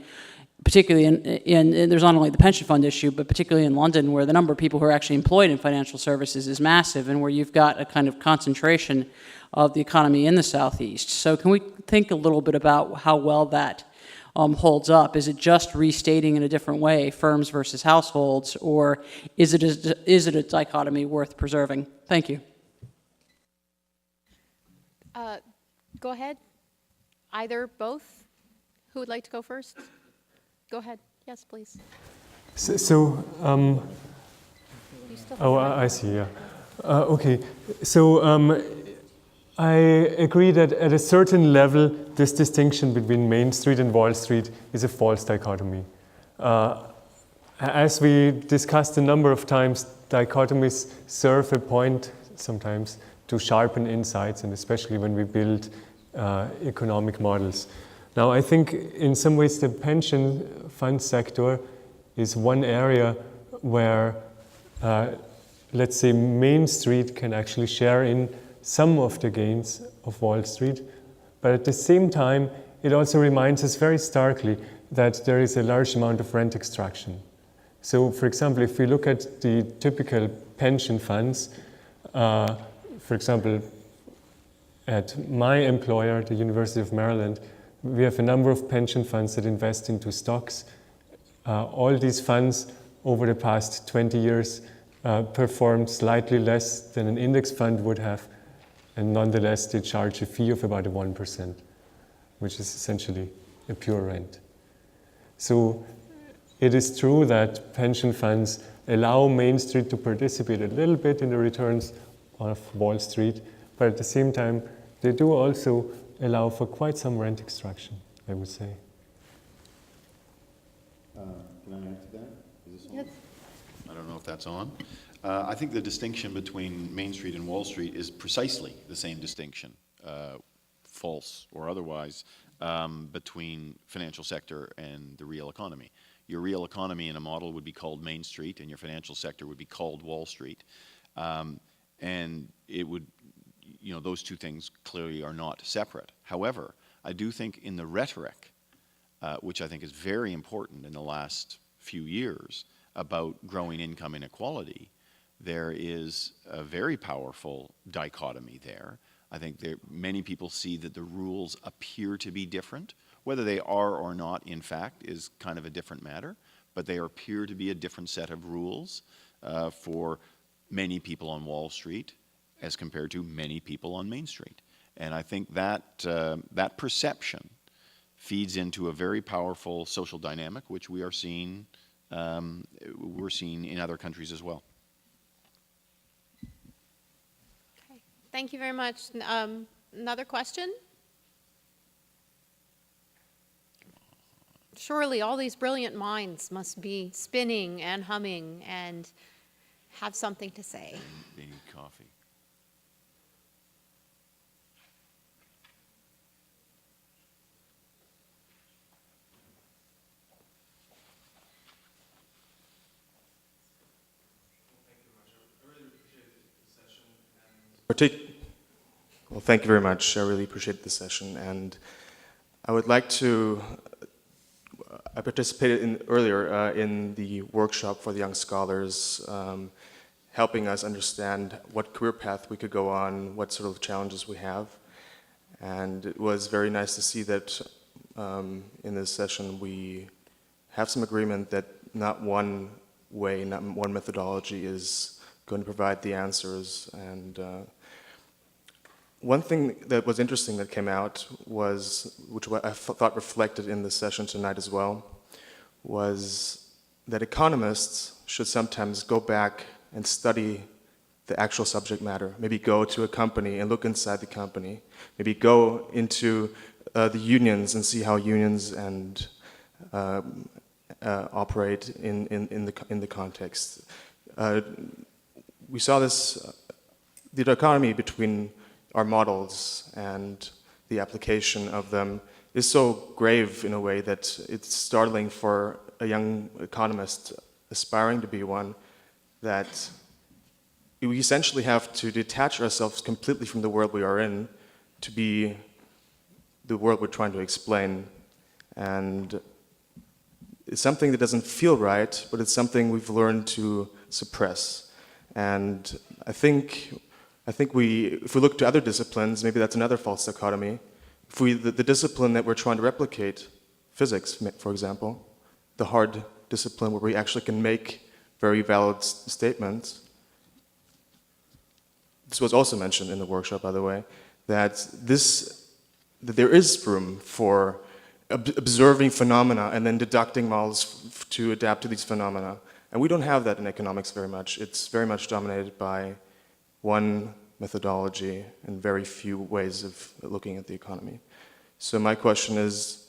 Particularly in there's not only the pension fund issue, but particularly in London, where the number of people who are actually employed in financial services is massive, and where you've got a kind of concentration of the economy in the southeast. So can we think a little bit about how well that holds up? Is it just restating in a different way firms versus households, or is it a dichotomy worth preserving? Thank you. Go ahead. Either, both. Who would like to go first? Go ahead. Yes, please. I see, yeah. Okay, so I agree that at a certain level, this distinction between Main Street and Wall Street is a false dichotomy. As we discussed a number of times, dichotomies serve a point sometimes to sharpen insights, and especially when we build economic models. Now, I think in some ways the pension fund sector is one area where, let's say, Main Street can actually share in some of the gains of Wall Street, but at the same time, it also reminds us very starkly that there is a large amount of rent extraction. So, for example, if we look at the typical pension funds, for example, at my employer, the University of Maryland, we have a number of pension funds that invest into stocks. All these funds over the past 20 years performed slightly less than an index fund would have, and nonetheless they charge a fee of about 1%, which is essentially a pure rent. So it is true that pension funds allow Main Street to participate a little bit in the returns of Wall Street, but at the same time they do also allow for quite some rent extraction, I would say. Can I answer that? Is this on? Yes. I don't know if that's on. I think the distinction between Main Street and Wall Street is precisely the same distinction, false or otherwise, between financial sector and the real economy. Your real economy in a model would be called Main Street, and your financial sector would be called Wall Street. And it would, those two things clearly are not separate. However, I do think in the rhetoric, which I think is very important in the last few years about growing income inequality, there is a very powerful dichotomy there. I think many people see that the rules appear to be different. Whether they are or not, in fact, is kind of a different matter, but they appear to be a different set of rules for many people on Wall Street as compared to many people on Main Street. And I think that that perception feeds into a very powerful social dynamic, which we're seeing in other countries as well. Okay. Thank you very much. Another question? Surely all these brilliant minds must be spinning and humming and have something to say. They need coffee. Thank you very much. I really Well, thank you very much. I really appreciate this session, and I would like to. I participated earlier in the workshop for the young scholars, helping us understand what career path we could go on, what sort of challenges we have, and it was very nice to see that in this session we have some agreement that not one way, not one methodology is going to provide the answers. And one thing that was interesting that came out was, which I thought reflected in the session tonight as well, was that economists should sometimes go back and study the actual subject matter. Maybe go to a company and look inside the company. Maybe go into the unions and see how unions and operate in the context. We saw this, the dichotomy between our models and the application of them is so grave in a way that it's startling for a young economist aspiring to be one, that we essentially have to detach ourselves completely from the world we are in to be the world we're trying to explain. And it's something that doesn't feel right, but it's something we've learned to suppress. And I think if we look to other disciplines, maybe that's another false dichotomy. If the discipline that we're trying to replicate, physics, for example, the hard discipline where we actually can make very valid statements. This was also mentioned in the workshop, by the way, that there is room for observing phenomena and then deducting models to adapt to these phenomena. And we don't have that in economics very much. It's very much dominated by one methodology and very few ways of looking at the economy. So my question is,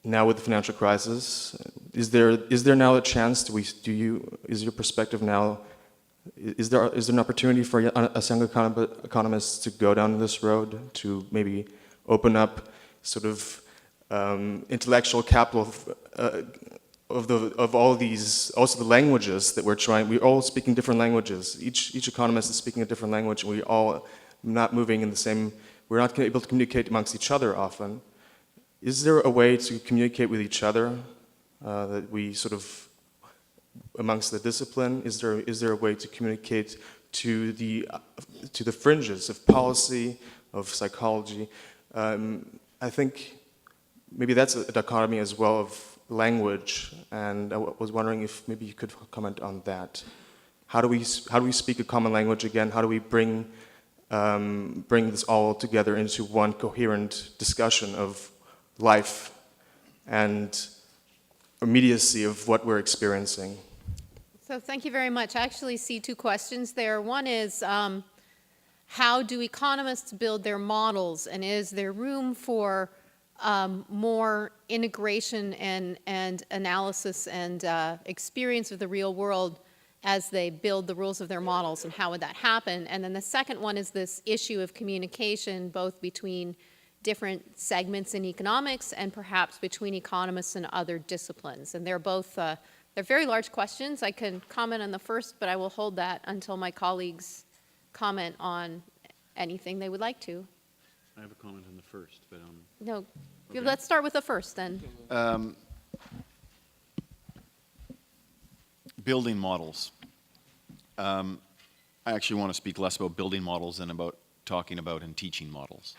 now with the financial crisis, is there now a chance? Is your perspective now? Is there an opportunity for us young economists to go down this road, to maybe open up sort of intellectual capital of all these, also the languages that we're all speaking different languages. Each economist is speaking a different language, and we're all not moving in the same, we're not able to communicate amongst each other often. Is there a way to communicate with each other that we sort of, amongst the discipline, is there a way to communicate to the fringes of policy, of psychology? I think maybe that's a dichotomy as well of language, and I was wondering if maybe you could comment on that. How do we speak a common language again? How do we bring this all together into one coherent discussion of life and immediacy of what we're experiencing? So thank you very much. I actually see two questions there. One is, how do economists build their models, and is there room for more integration and analysis and experience of the real world as they build the rules of their models, and how would that happen? And then the second one is this issue of communication, both between different segments in economics and perhaps between economists and other disciplines. And they're both, they're very large questions. I can comment on the first, but I will hold that until my colleagues comment on anything they would like to. I have a comment on the first, but no, okay. Let's start with the first then. Building models. I actually want to speak less about building models than about talking about and teaching models.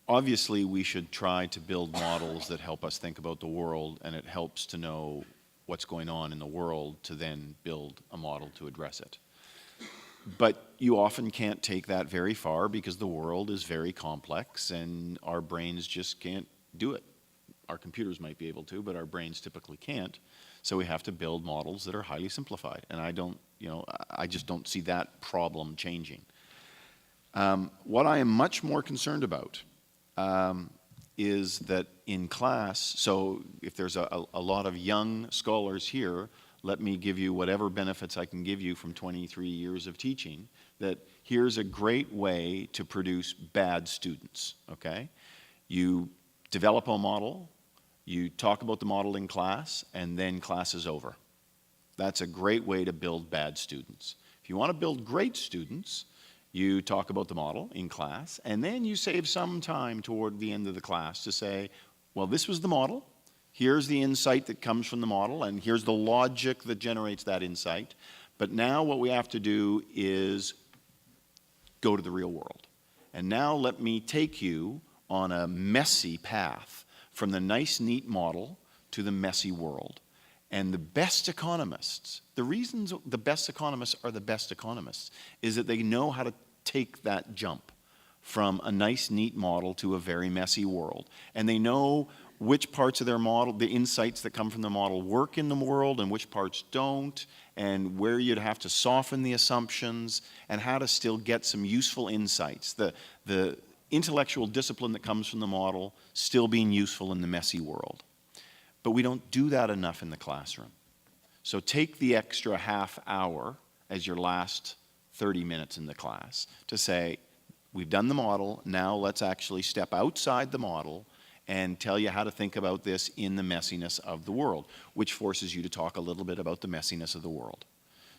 Obviously, we should try to build models that help us think about the world, and it helps to know what's going on in the world to then build a model to address it. But you often can't take that very far because the world is very complex and our brains just can't do it. Our computers might be able to, but our brains typically can't. So we have to build models that are highly simplified. And I just don't see that problem changing. What I am much more concerned about is that in class, so if there's a lot of young scholars here, let me give you whatever benefits I can give you from 23 years of teaching, that here's a great way to produce bad students, okay? You develop a model, you talk about the model in class, and then class is over. That's a great way to build bad students. If you want to build great students, you talk about the model in class, and then you save some time toward the end of the class to say, well, this was the model, here's the insight that comes from the model, and here's the logic that generates that insight. But now what we have to do is go to the real world. And now let me take you on a messy path from the nice, neat model to the messy world. And the best economists, the reasons the best economists are the best economists is that they know how to take that jump from a nice, neat model to a very messy world. And they know which parts of their model, the insights that come from the model work in the world and which parts don't, and where you'd have to soften the assumptions, and how to still get some useful insights. The intellectual discipline that comes from the model still being useful in the messy world. But we don't do that enough in the classroom. So take the extra half hour as your last 30 minutes in the class to say, we've done the model, now let's actually step outside the model and tell you how to think about this in the messiness of the world, which forces you to talk a little bit about the messiness of the world.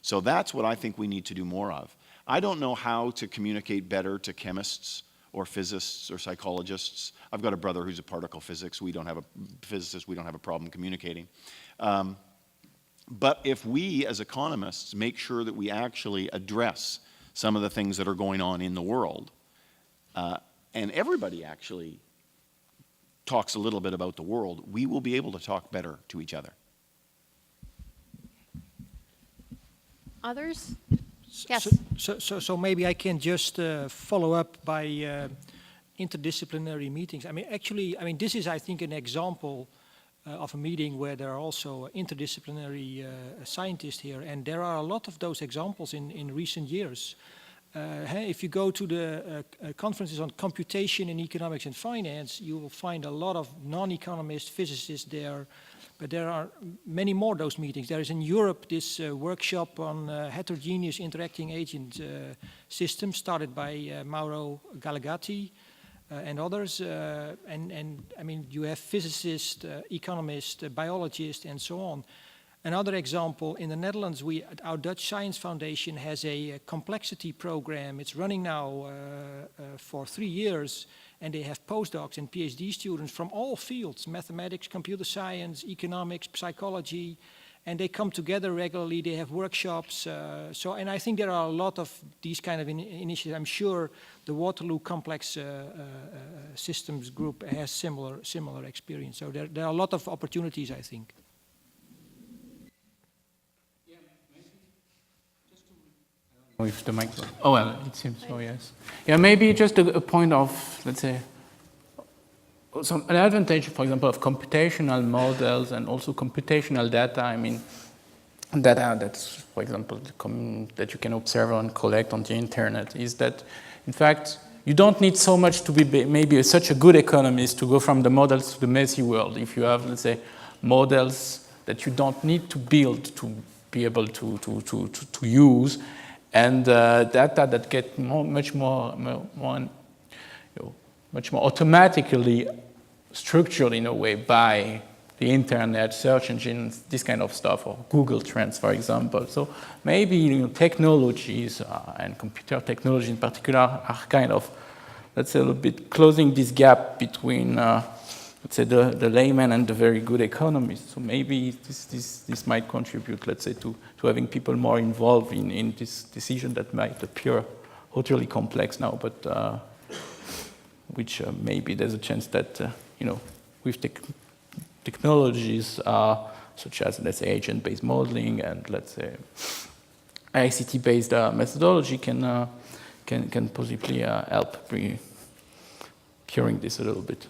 So that's what I think we need to do more of. I don't know how to communicate better to chemists or physicists or psychologists. I've got a brother who's a particle physicist. We don't have a problem communicating. But if we as economists make sure that we actually address some of the things that are going on in the world, and everybody actually talks a little bit about the world, we will be able to talk better to each other. Others? Yes. So maybe I can just follow up by interdisciplinary meetings. This is, I think, an example of a meeting where there are also interdisciplinary scientists here, and there are a lot of those examples in recent years. If you go to the conferences on computation in economics and finance, you will find a lot of non-economist physicists there, but there are many more of those meetings. There is in Europe this workshop on heterogeneous interacting agent systems started by Mauro Gallegati and others. You have physicists, economists, biologists, and so on. Another example, in the Netherlands, our Dutch Science Foundation has a complexity program. It's running now for 3 years, and they have postdocs and PhD students from all fields, mathematics, computer science, economics, psychology, and they come together regularly. They have workshops. And I think there are a lot of these kind of initiatives. I'm sure the Waterloo Complex Systems Group has similar experience. So there are a lot of opportunities, I think. With the microphone. Oh, well, it seems so, yes. Yeah, maybe just a point of, let's say, an advantage, for example, of computational models and also computational data. Data that's, for example, that you can observe and collect on the internet is that, in fact, you don't need so much to be maybe such a good economist to go from the models to the messy world. If you have, let's say, models that you don't need to build to be able to use, and data that get much more automatically structured in a way by the internet, search engines, this kind of stuff, or Google Trends, for example. So maybe technologies and computer technology in particular are kind of, let's say, a little bit closing this gap between, let's say, the layman and the very good economist. So maybe this might contribute, let's say, to having people more involved in this decision that might appear utterly complex now, but which maybe there's a chance that, with technologies such as, let's say, agent-based modeling and, let's say, ICT-based methodology can possibly help curing this a little bit.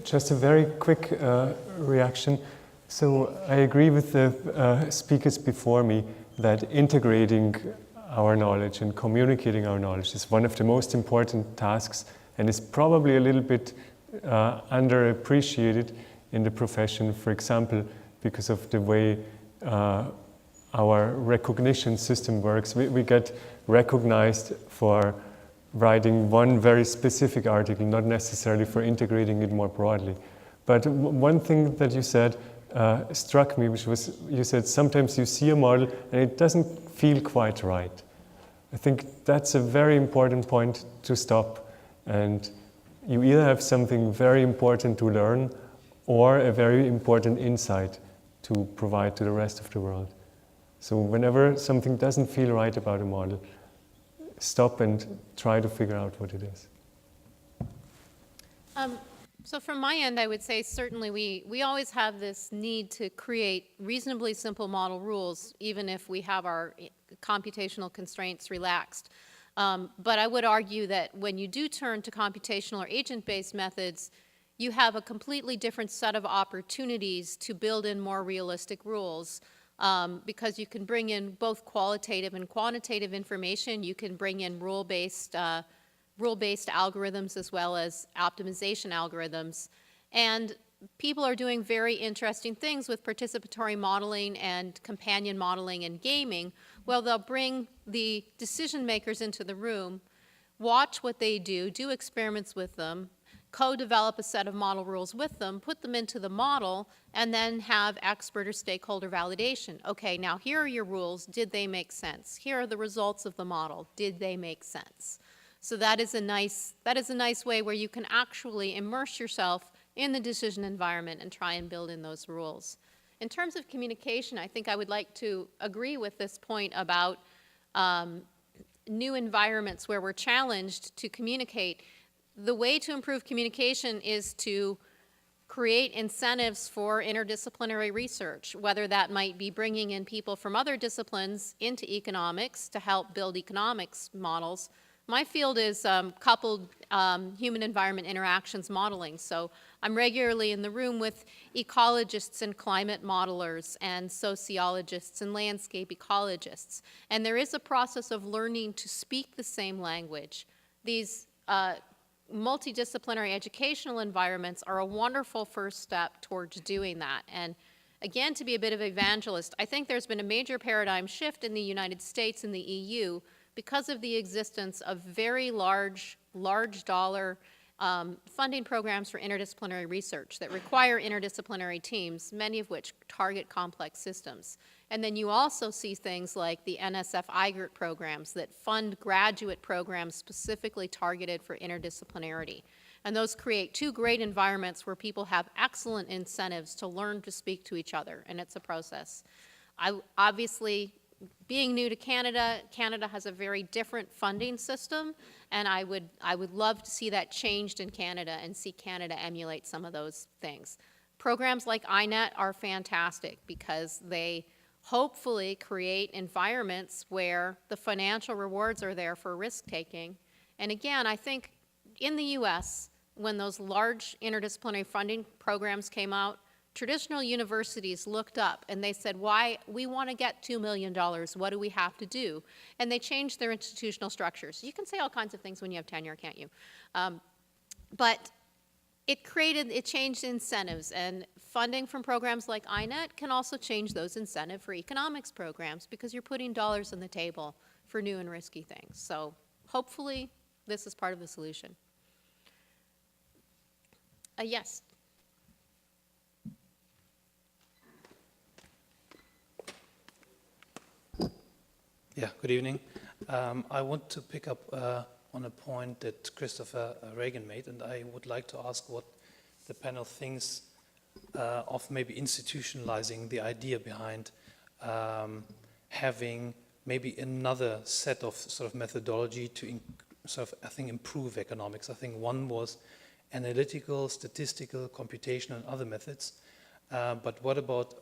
Just a very quick reaction. So I agree with the speakers before me that integrating our knowledge and communicating our knowledge is one of the most important tasks and is probably a little bit underappreciated in the profession, for example, because of the way our recognition system works. We get recognized for writing one very specific article, not necessarily for integrating it more broadly. But one thing that you said struck me, which was, you said sometimes you see a model and it doesn't feel quite right. I think that's a very important point to stop. And you either have something very important to learn or a very important insight to provide to the rest of the world. So whenever something doesn't feel right about a model, stop and try to figure out what it is. So from my end, I would say certainly we always have this need to create reasonably simple model rules, even if we have our computational constraints relaxed. But I would argue that when you do turn to computational or agent-based methods, you have a completely different set of opportunities to build in more realistic rules, because you can bring in both qualitative and quantitative information. You can bring in rule-based algorithms as well as optimization algorithms. And people are doing very interesting things with participatory modeling and companion modeling and gaming. Well, they'll bring the decision makers into the room, watch what they do experiments with them, co-develop a set of model rules with them, put them into the model, and then have expert or stakeholder validation. Okay, now here are your rules. Did they make sense? Here are the results of the model. Did they make sense? So that is a nice way where you can actually immerse yourself in the decision environment and try and build in those rules. In terms of communication, I think I would like to agree with this point about new environments where we're challenged to communicate. The way to improve communication is to create incentives for interdisciplinary research, whether that might be bringing in people from other disciplines into economics to help build economics models. My field is coupled human-environment interactions modeling, so I'm regularly in the room with ecologists and climate modelers and sociologists and landscape ecologists. And there is a process of learning to speak the same language. These multidisciplinary educational environments are a wonderful first step towards doing that. And again, to be a bit of an evangelist, I think there's been a major paradigm shift in the United States and the EU because of the existence of very large dollar funding programs for interdisciplinary research that require interdisciplinary teams, many of which target complex systems. And then you also see things like the NSF IGRT programs that fund graduate programs specifically targeted for interdisciplinarity. And those create two great environments where people have excellent incentives to learn to speak to each other, and it's a process. Obviously, being new to Canada, Canada has a very different funding system, and I would love to see that changed in Canada and see Canada emulate some of those things. Programs like INET are fantastic because they hopefully create environments where the financial rewards are there for risk-taking. And again, I think in the US, when those large interdisciplinary funding programs came out, traditional universities looked up and they said, why, we want to get $2 million, what do we have to do? And they changed their institutional structures. You can say all kinds of things when you have tenure, can't you? But it changed incentives, and funding from programs like INET can also change those incentives for economics programs because you're putting dollars on the table for new and risky things. So hopefully this is part of the solution. Yes. Yeah, good evening. I want to pick up on a point that Christopher Ragan made, and I would like to ask what the panel thinks of maybe institutionalizing the idea behind having maybe another set of sort of methodology to I think, improve economics. I think one was analytical, statistical, computational, and other methods. But what about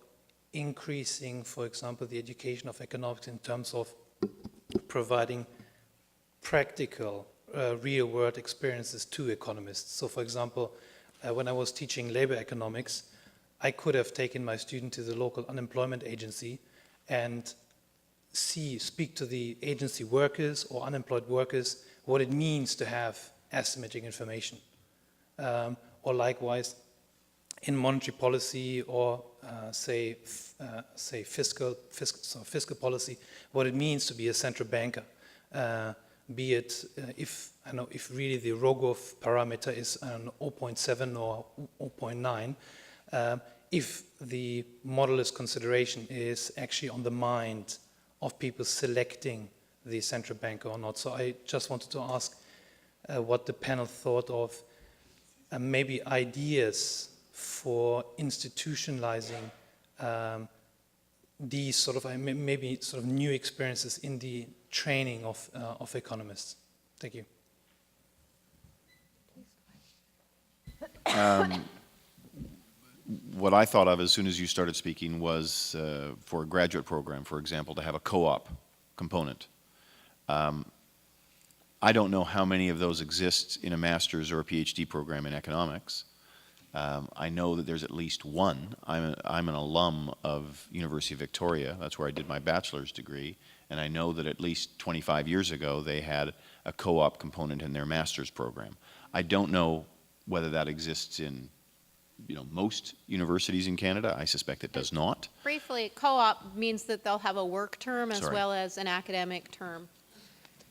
increasing, for example, the education of economics in terms of providing practical, real-world experiences to economists? So, for example, when I was teaching labor economics, I could have taken my student to the local unemployment agency and speak to the agency workers or unemployed workers what it means to have asymmetric information. Or likewise, in monetary policy or say fiscal policy, what it means to be a central banker, be it if really the Rogov parameter is 0.7 or 0.9, if the modelist consideration is actually on the mind of people selecting the central banker or not. So I just wanted to ask what the panel thought of maybe ideas for institutionalizing these sort of maybe sort of new experiences in the training of economists. Thank you. What I thought of as soon as you started speaking was for a graduate program, for example, to have a co-op component. I don't know how many of those exist in a master's or a PhD program in economics. I know that there's at least one. I'm an alum of University of Victoria. That's where I did my bachelor's degree. And I know that at least 25 years ago, they had a co-op component in their master's program. I don't know whether that exists in most universities in Canada. I suspect it does not. Briefly, co-op means that they'll have a work term as Sorry. well as an academic term.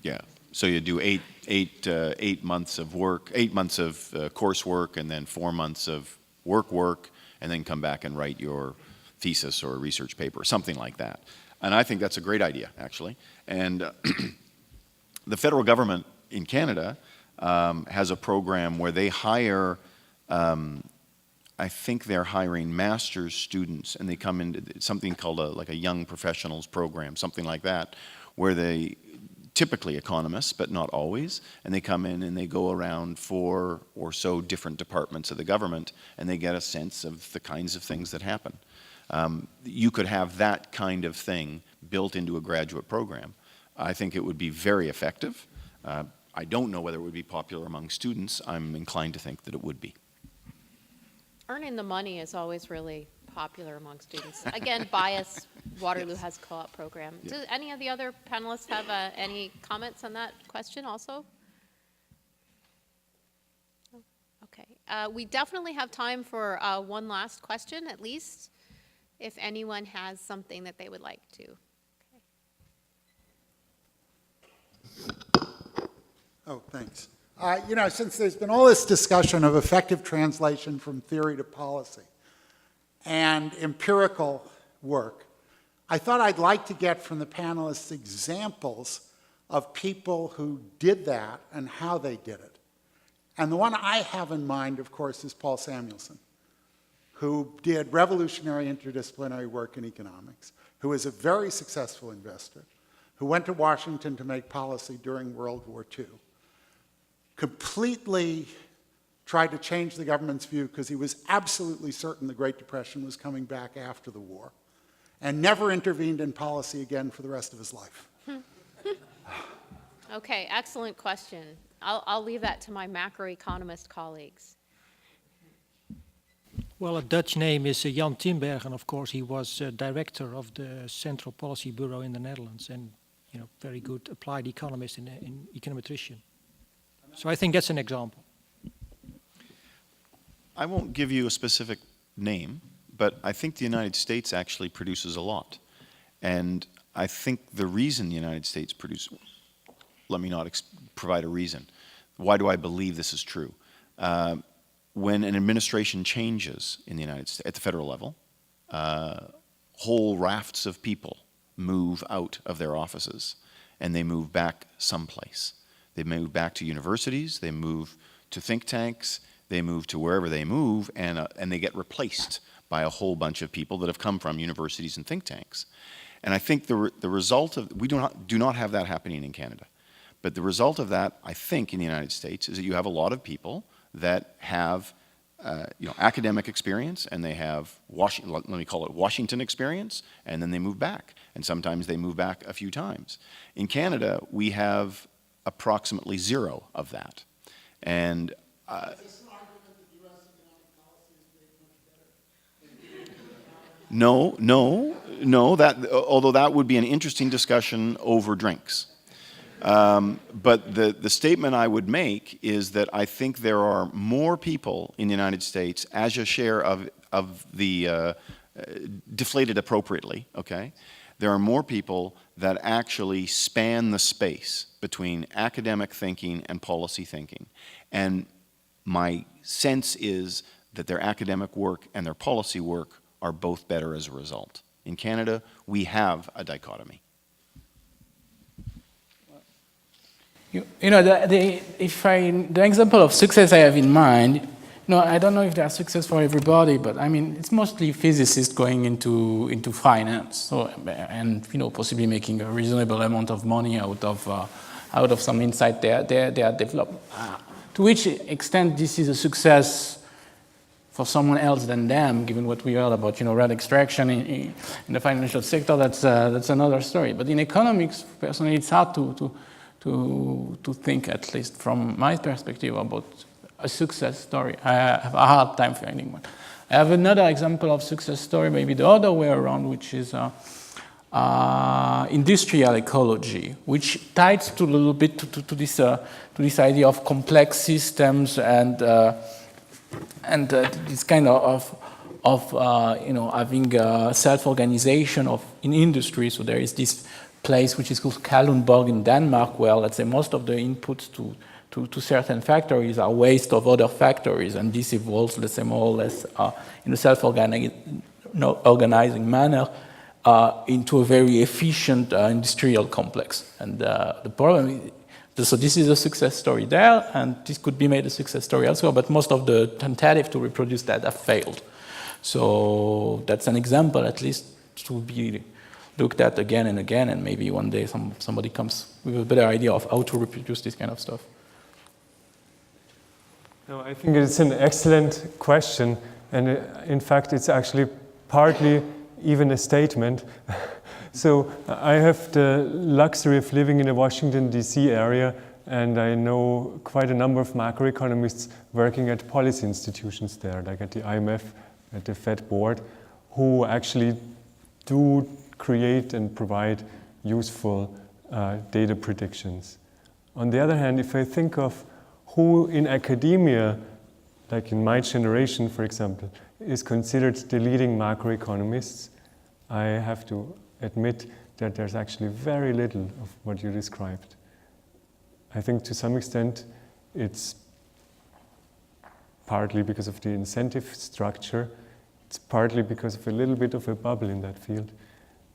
Yeah. So you do eight months of work, 8 months of coursework, and then 4 months of work, and then come back and write your thesis or research paper, something like that. And I think that's a great idea, actually. And the federal government in Canada has a program where they hire, I think they're hiring master's students, and they come into something called like a young professionals program, something like that, where they typically economists, but not always, and they come in and they go around 4 or so different departments of the government, and they get a sense of the kinds of things that happen. You could have that kind of thing built into a graduate program. I think it would be very effective. I don't know whether it would be popular among students. I'm inclined to think that it would be. Earning the money is always really popular among students. Again, bias, Waterloo has co-op program. Yeah. Do any of the other panelists have any comments on that question also? Okay, we definitely have time for one last question at least, if anyone has something that they would like to. Oh, thanks. Since there's been all this discussion of effective translation from theory to policy and empirical work, I thought I'd like to get from the panelists examples of people who did that and how they did it. And the one I have in mind, of course, is Paul Samuelson, who did revolutionary interdisciplinary work in economics, who was a very successful investor, who went to Washington to make policy during World War II, completely tried to change the government's view because he was absolutely certain the Great Depression was coming back after the war, and never intervened in policy again for the rest of his life. Okay, excellent question. I'll leave that to my macroeconomist colleagues. Well, a Dutch name is Jan Tinbergen, and of course he was director of the Central Policy Bureau in the Netherlands, and very good applied economist and econometrician. So I think that's an example. I won't give you a specific name, but I think the United States actually produces a lot. And I think the reason the United States produces, let me not provide a reason. Why do I believe this is true? When an administration changes in the United States, at the federal level, whole rafts of people move out of their offices and they move back someplace. They move back to universities, they move to think tanks, they move to wherever they move, and they get replaced by a whole bunch of people that have come from universities and think tanks. And I think the result of, we do not have that happening in Canada. But the result of that, I think, in the United States is that you have a lot of people that have academic experience, and they have, let me call it Washington experience, and then they move back. And sometimes they move back a few times. In Canada, we have approximately 0 of that. And Is this an argument that U.S. economic policy is made much better? No, although that would be an interesting discussion over drinks. But the statement I would make is that I think there are more people in the United States as a share of the deflated appropriately, okay? There are more people that actually span the space between academic thinking and policy thinking. And my sense is that their academic work and their policy work are both better as a result. In Canada, we have a dichotomy. You know, the example of success I have in mind, no, I don't know if they are success for everybody, but I mean, it's mostly physicists going into finance, so, and you know, possibly making a reasonable amount of money out of some insight they are developed. To which extent this is a success for someone else than them, given what we heard about, you know, red extraction in the financial sector, that's another story. But in economics, personally, it's hard to think, at least from my perspective, about a success story. I have a hard time finding one. I have another example of success story, maybe the other way around, which is industrial ecology, which ties to a little bit to this idea of complex systems and this kind of you know, having self-organization in industry. So there is this place which is called Kalundborg in Denmark, where, let's say, most of the inputs to certain factories are waste of other factories, and this evolves, let's say, more or less in a self-organizing manner into a very efficient industrial complex. And the problem is, so this is a success story there, and this could be made a success story elsewhere, but most of the tentatives to reproduce that have failed. So that's an example, at least, to be looked at again and again, and maybe one day somebody comes with a better idea of how to reproduce this kind of stuff. No, I think it's an excellent question, and in fact, it's actually partly even a statement. So I have the luxury of living in the Washington, D.C. area, and I know quite a number of macroeconomists working at policy institutions there, like at the IMF, at the Fed board, who actually do create and provide useful data predictions. On the other hand, if I think of who in academia, like in my generation, for example, is considered the leading macroeconomists, I have to admit that there's actually very little of what you described. I think to some extent it's partly because of the incentive structure, it's partly because of a little bit of a bubble in that field.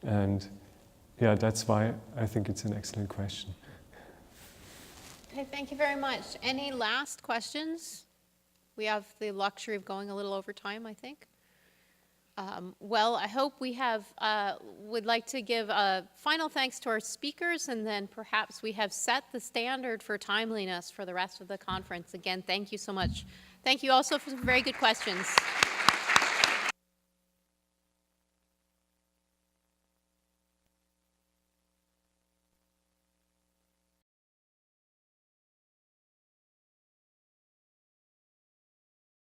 And yeah, that's why I think it's an excellent question. Okay, thank you very much. Any last questions? We have the luxury of going a little over time, I think. Well, I hope we have, would like to give a final thanks to our speakers, and then perhaps we have set the standard for timeliness for the rest of the conference. Again, thank you so much. Thank you also for some very good questions.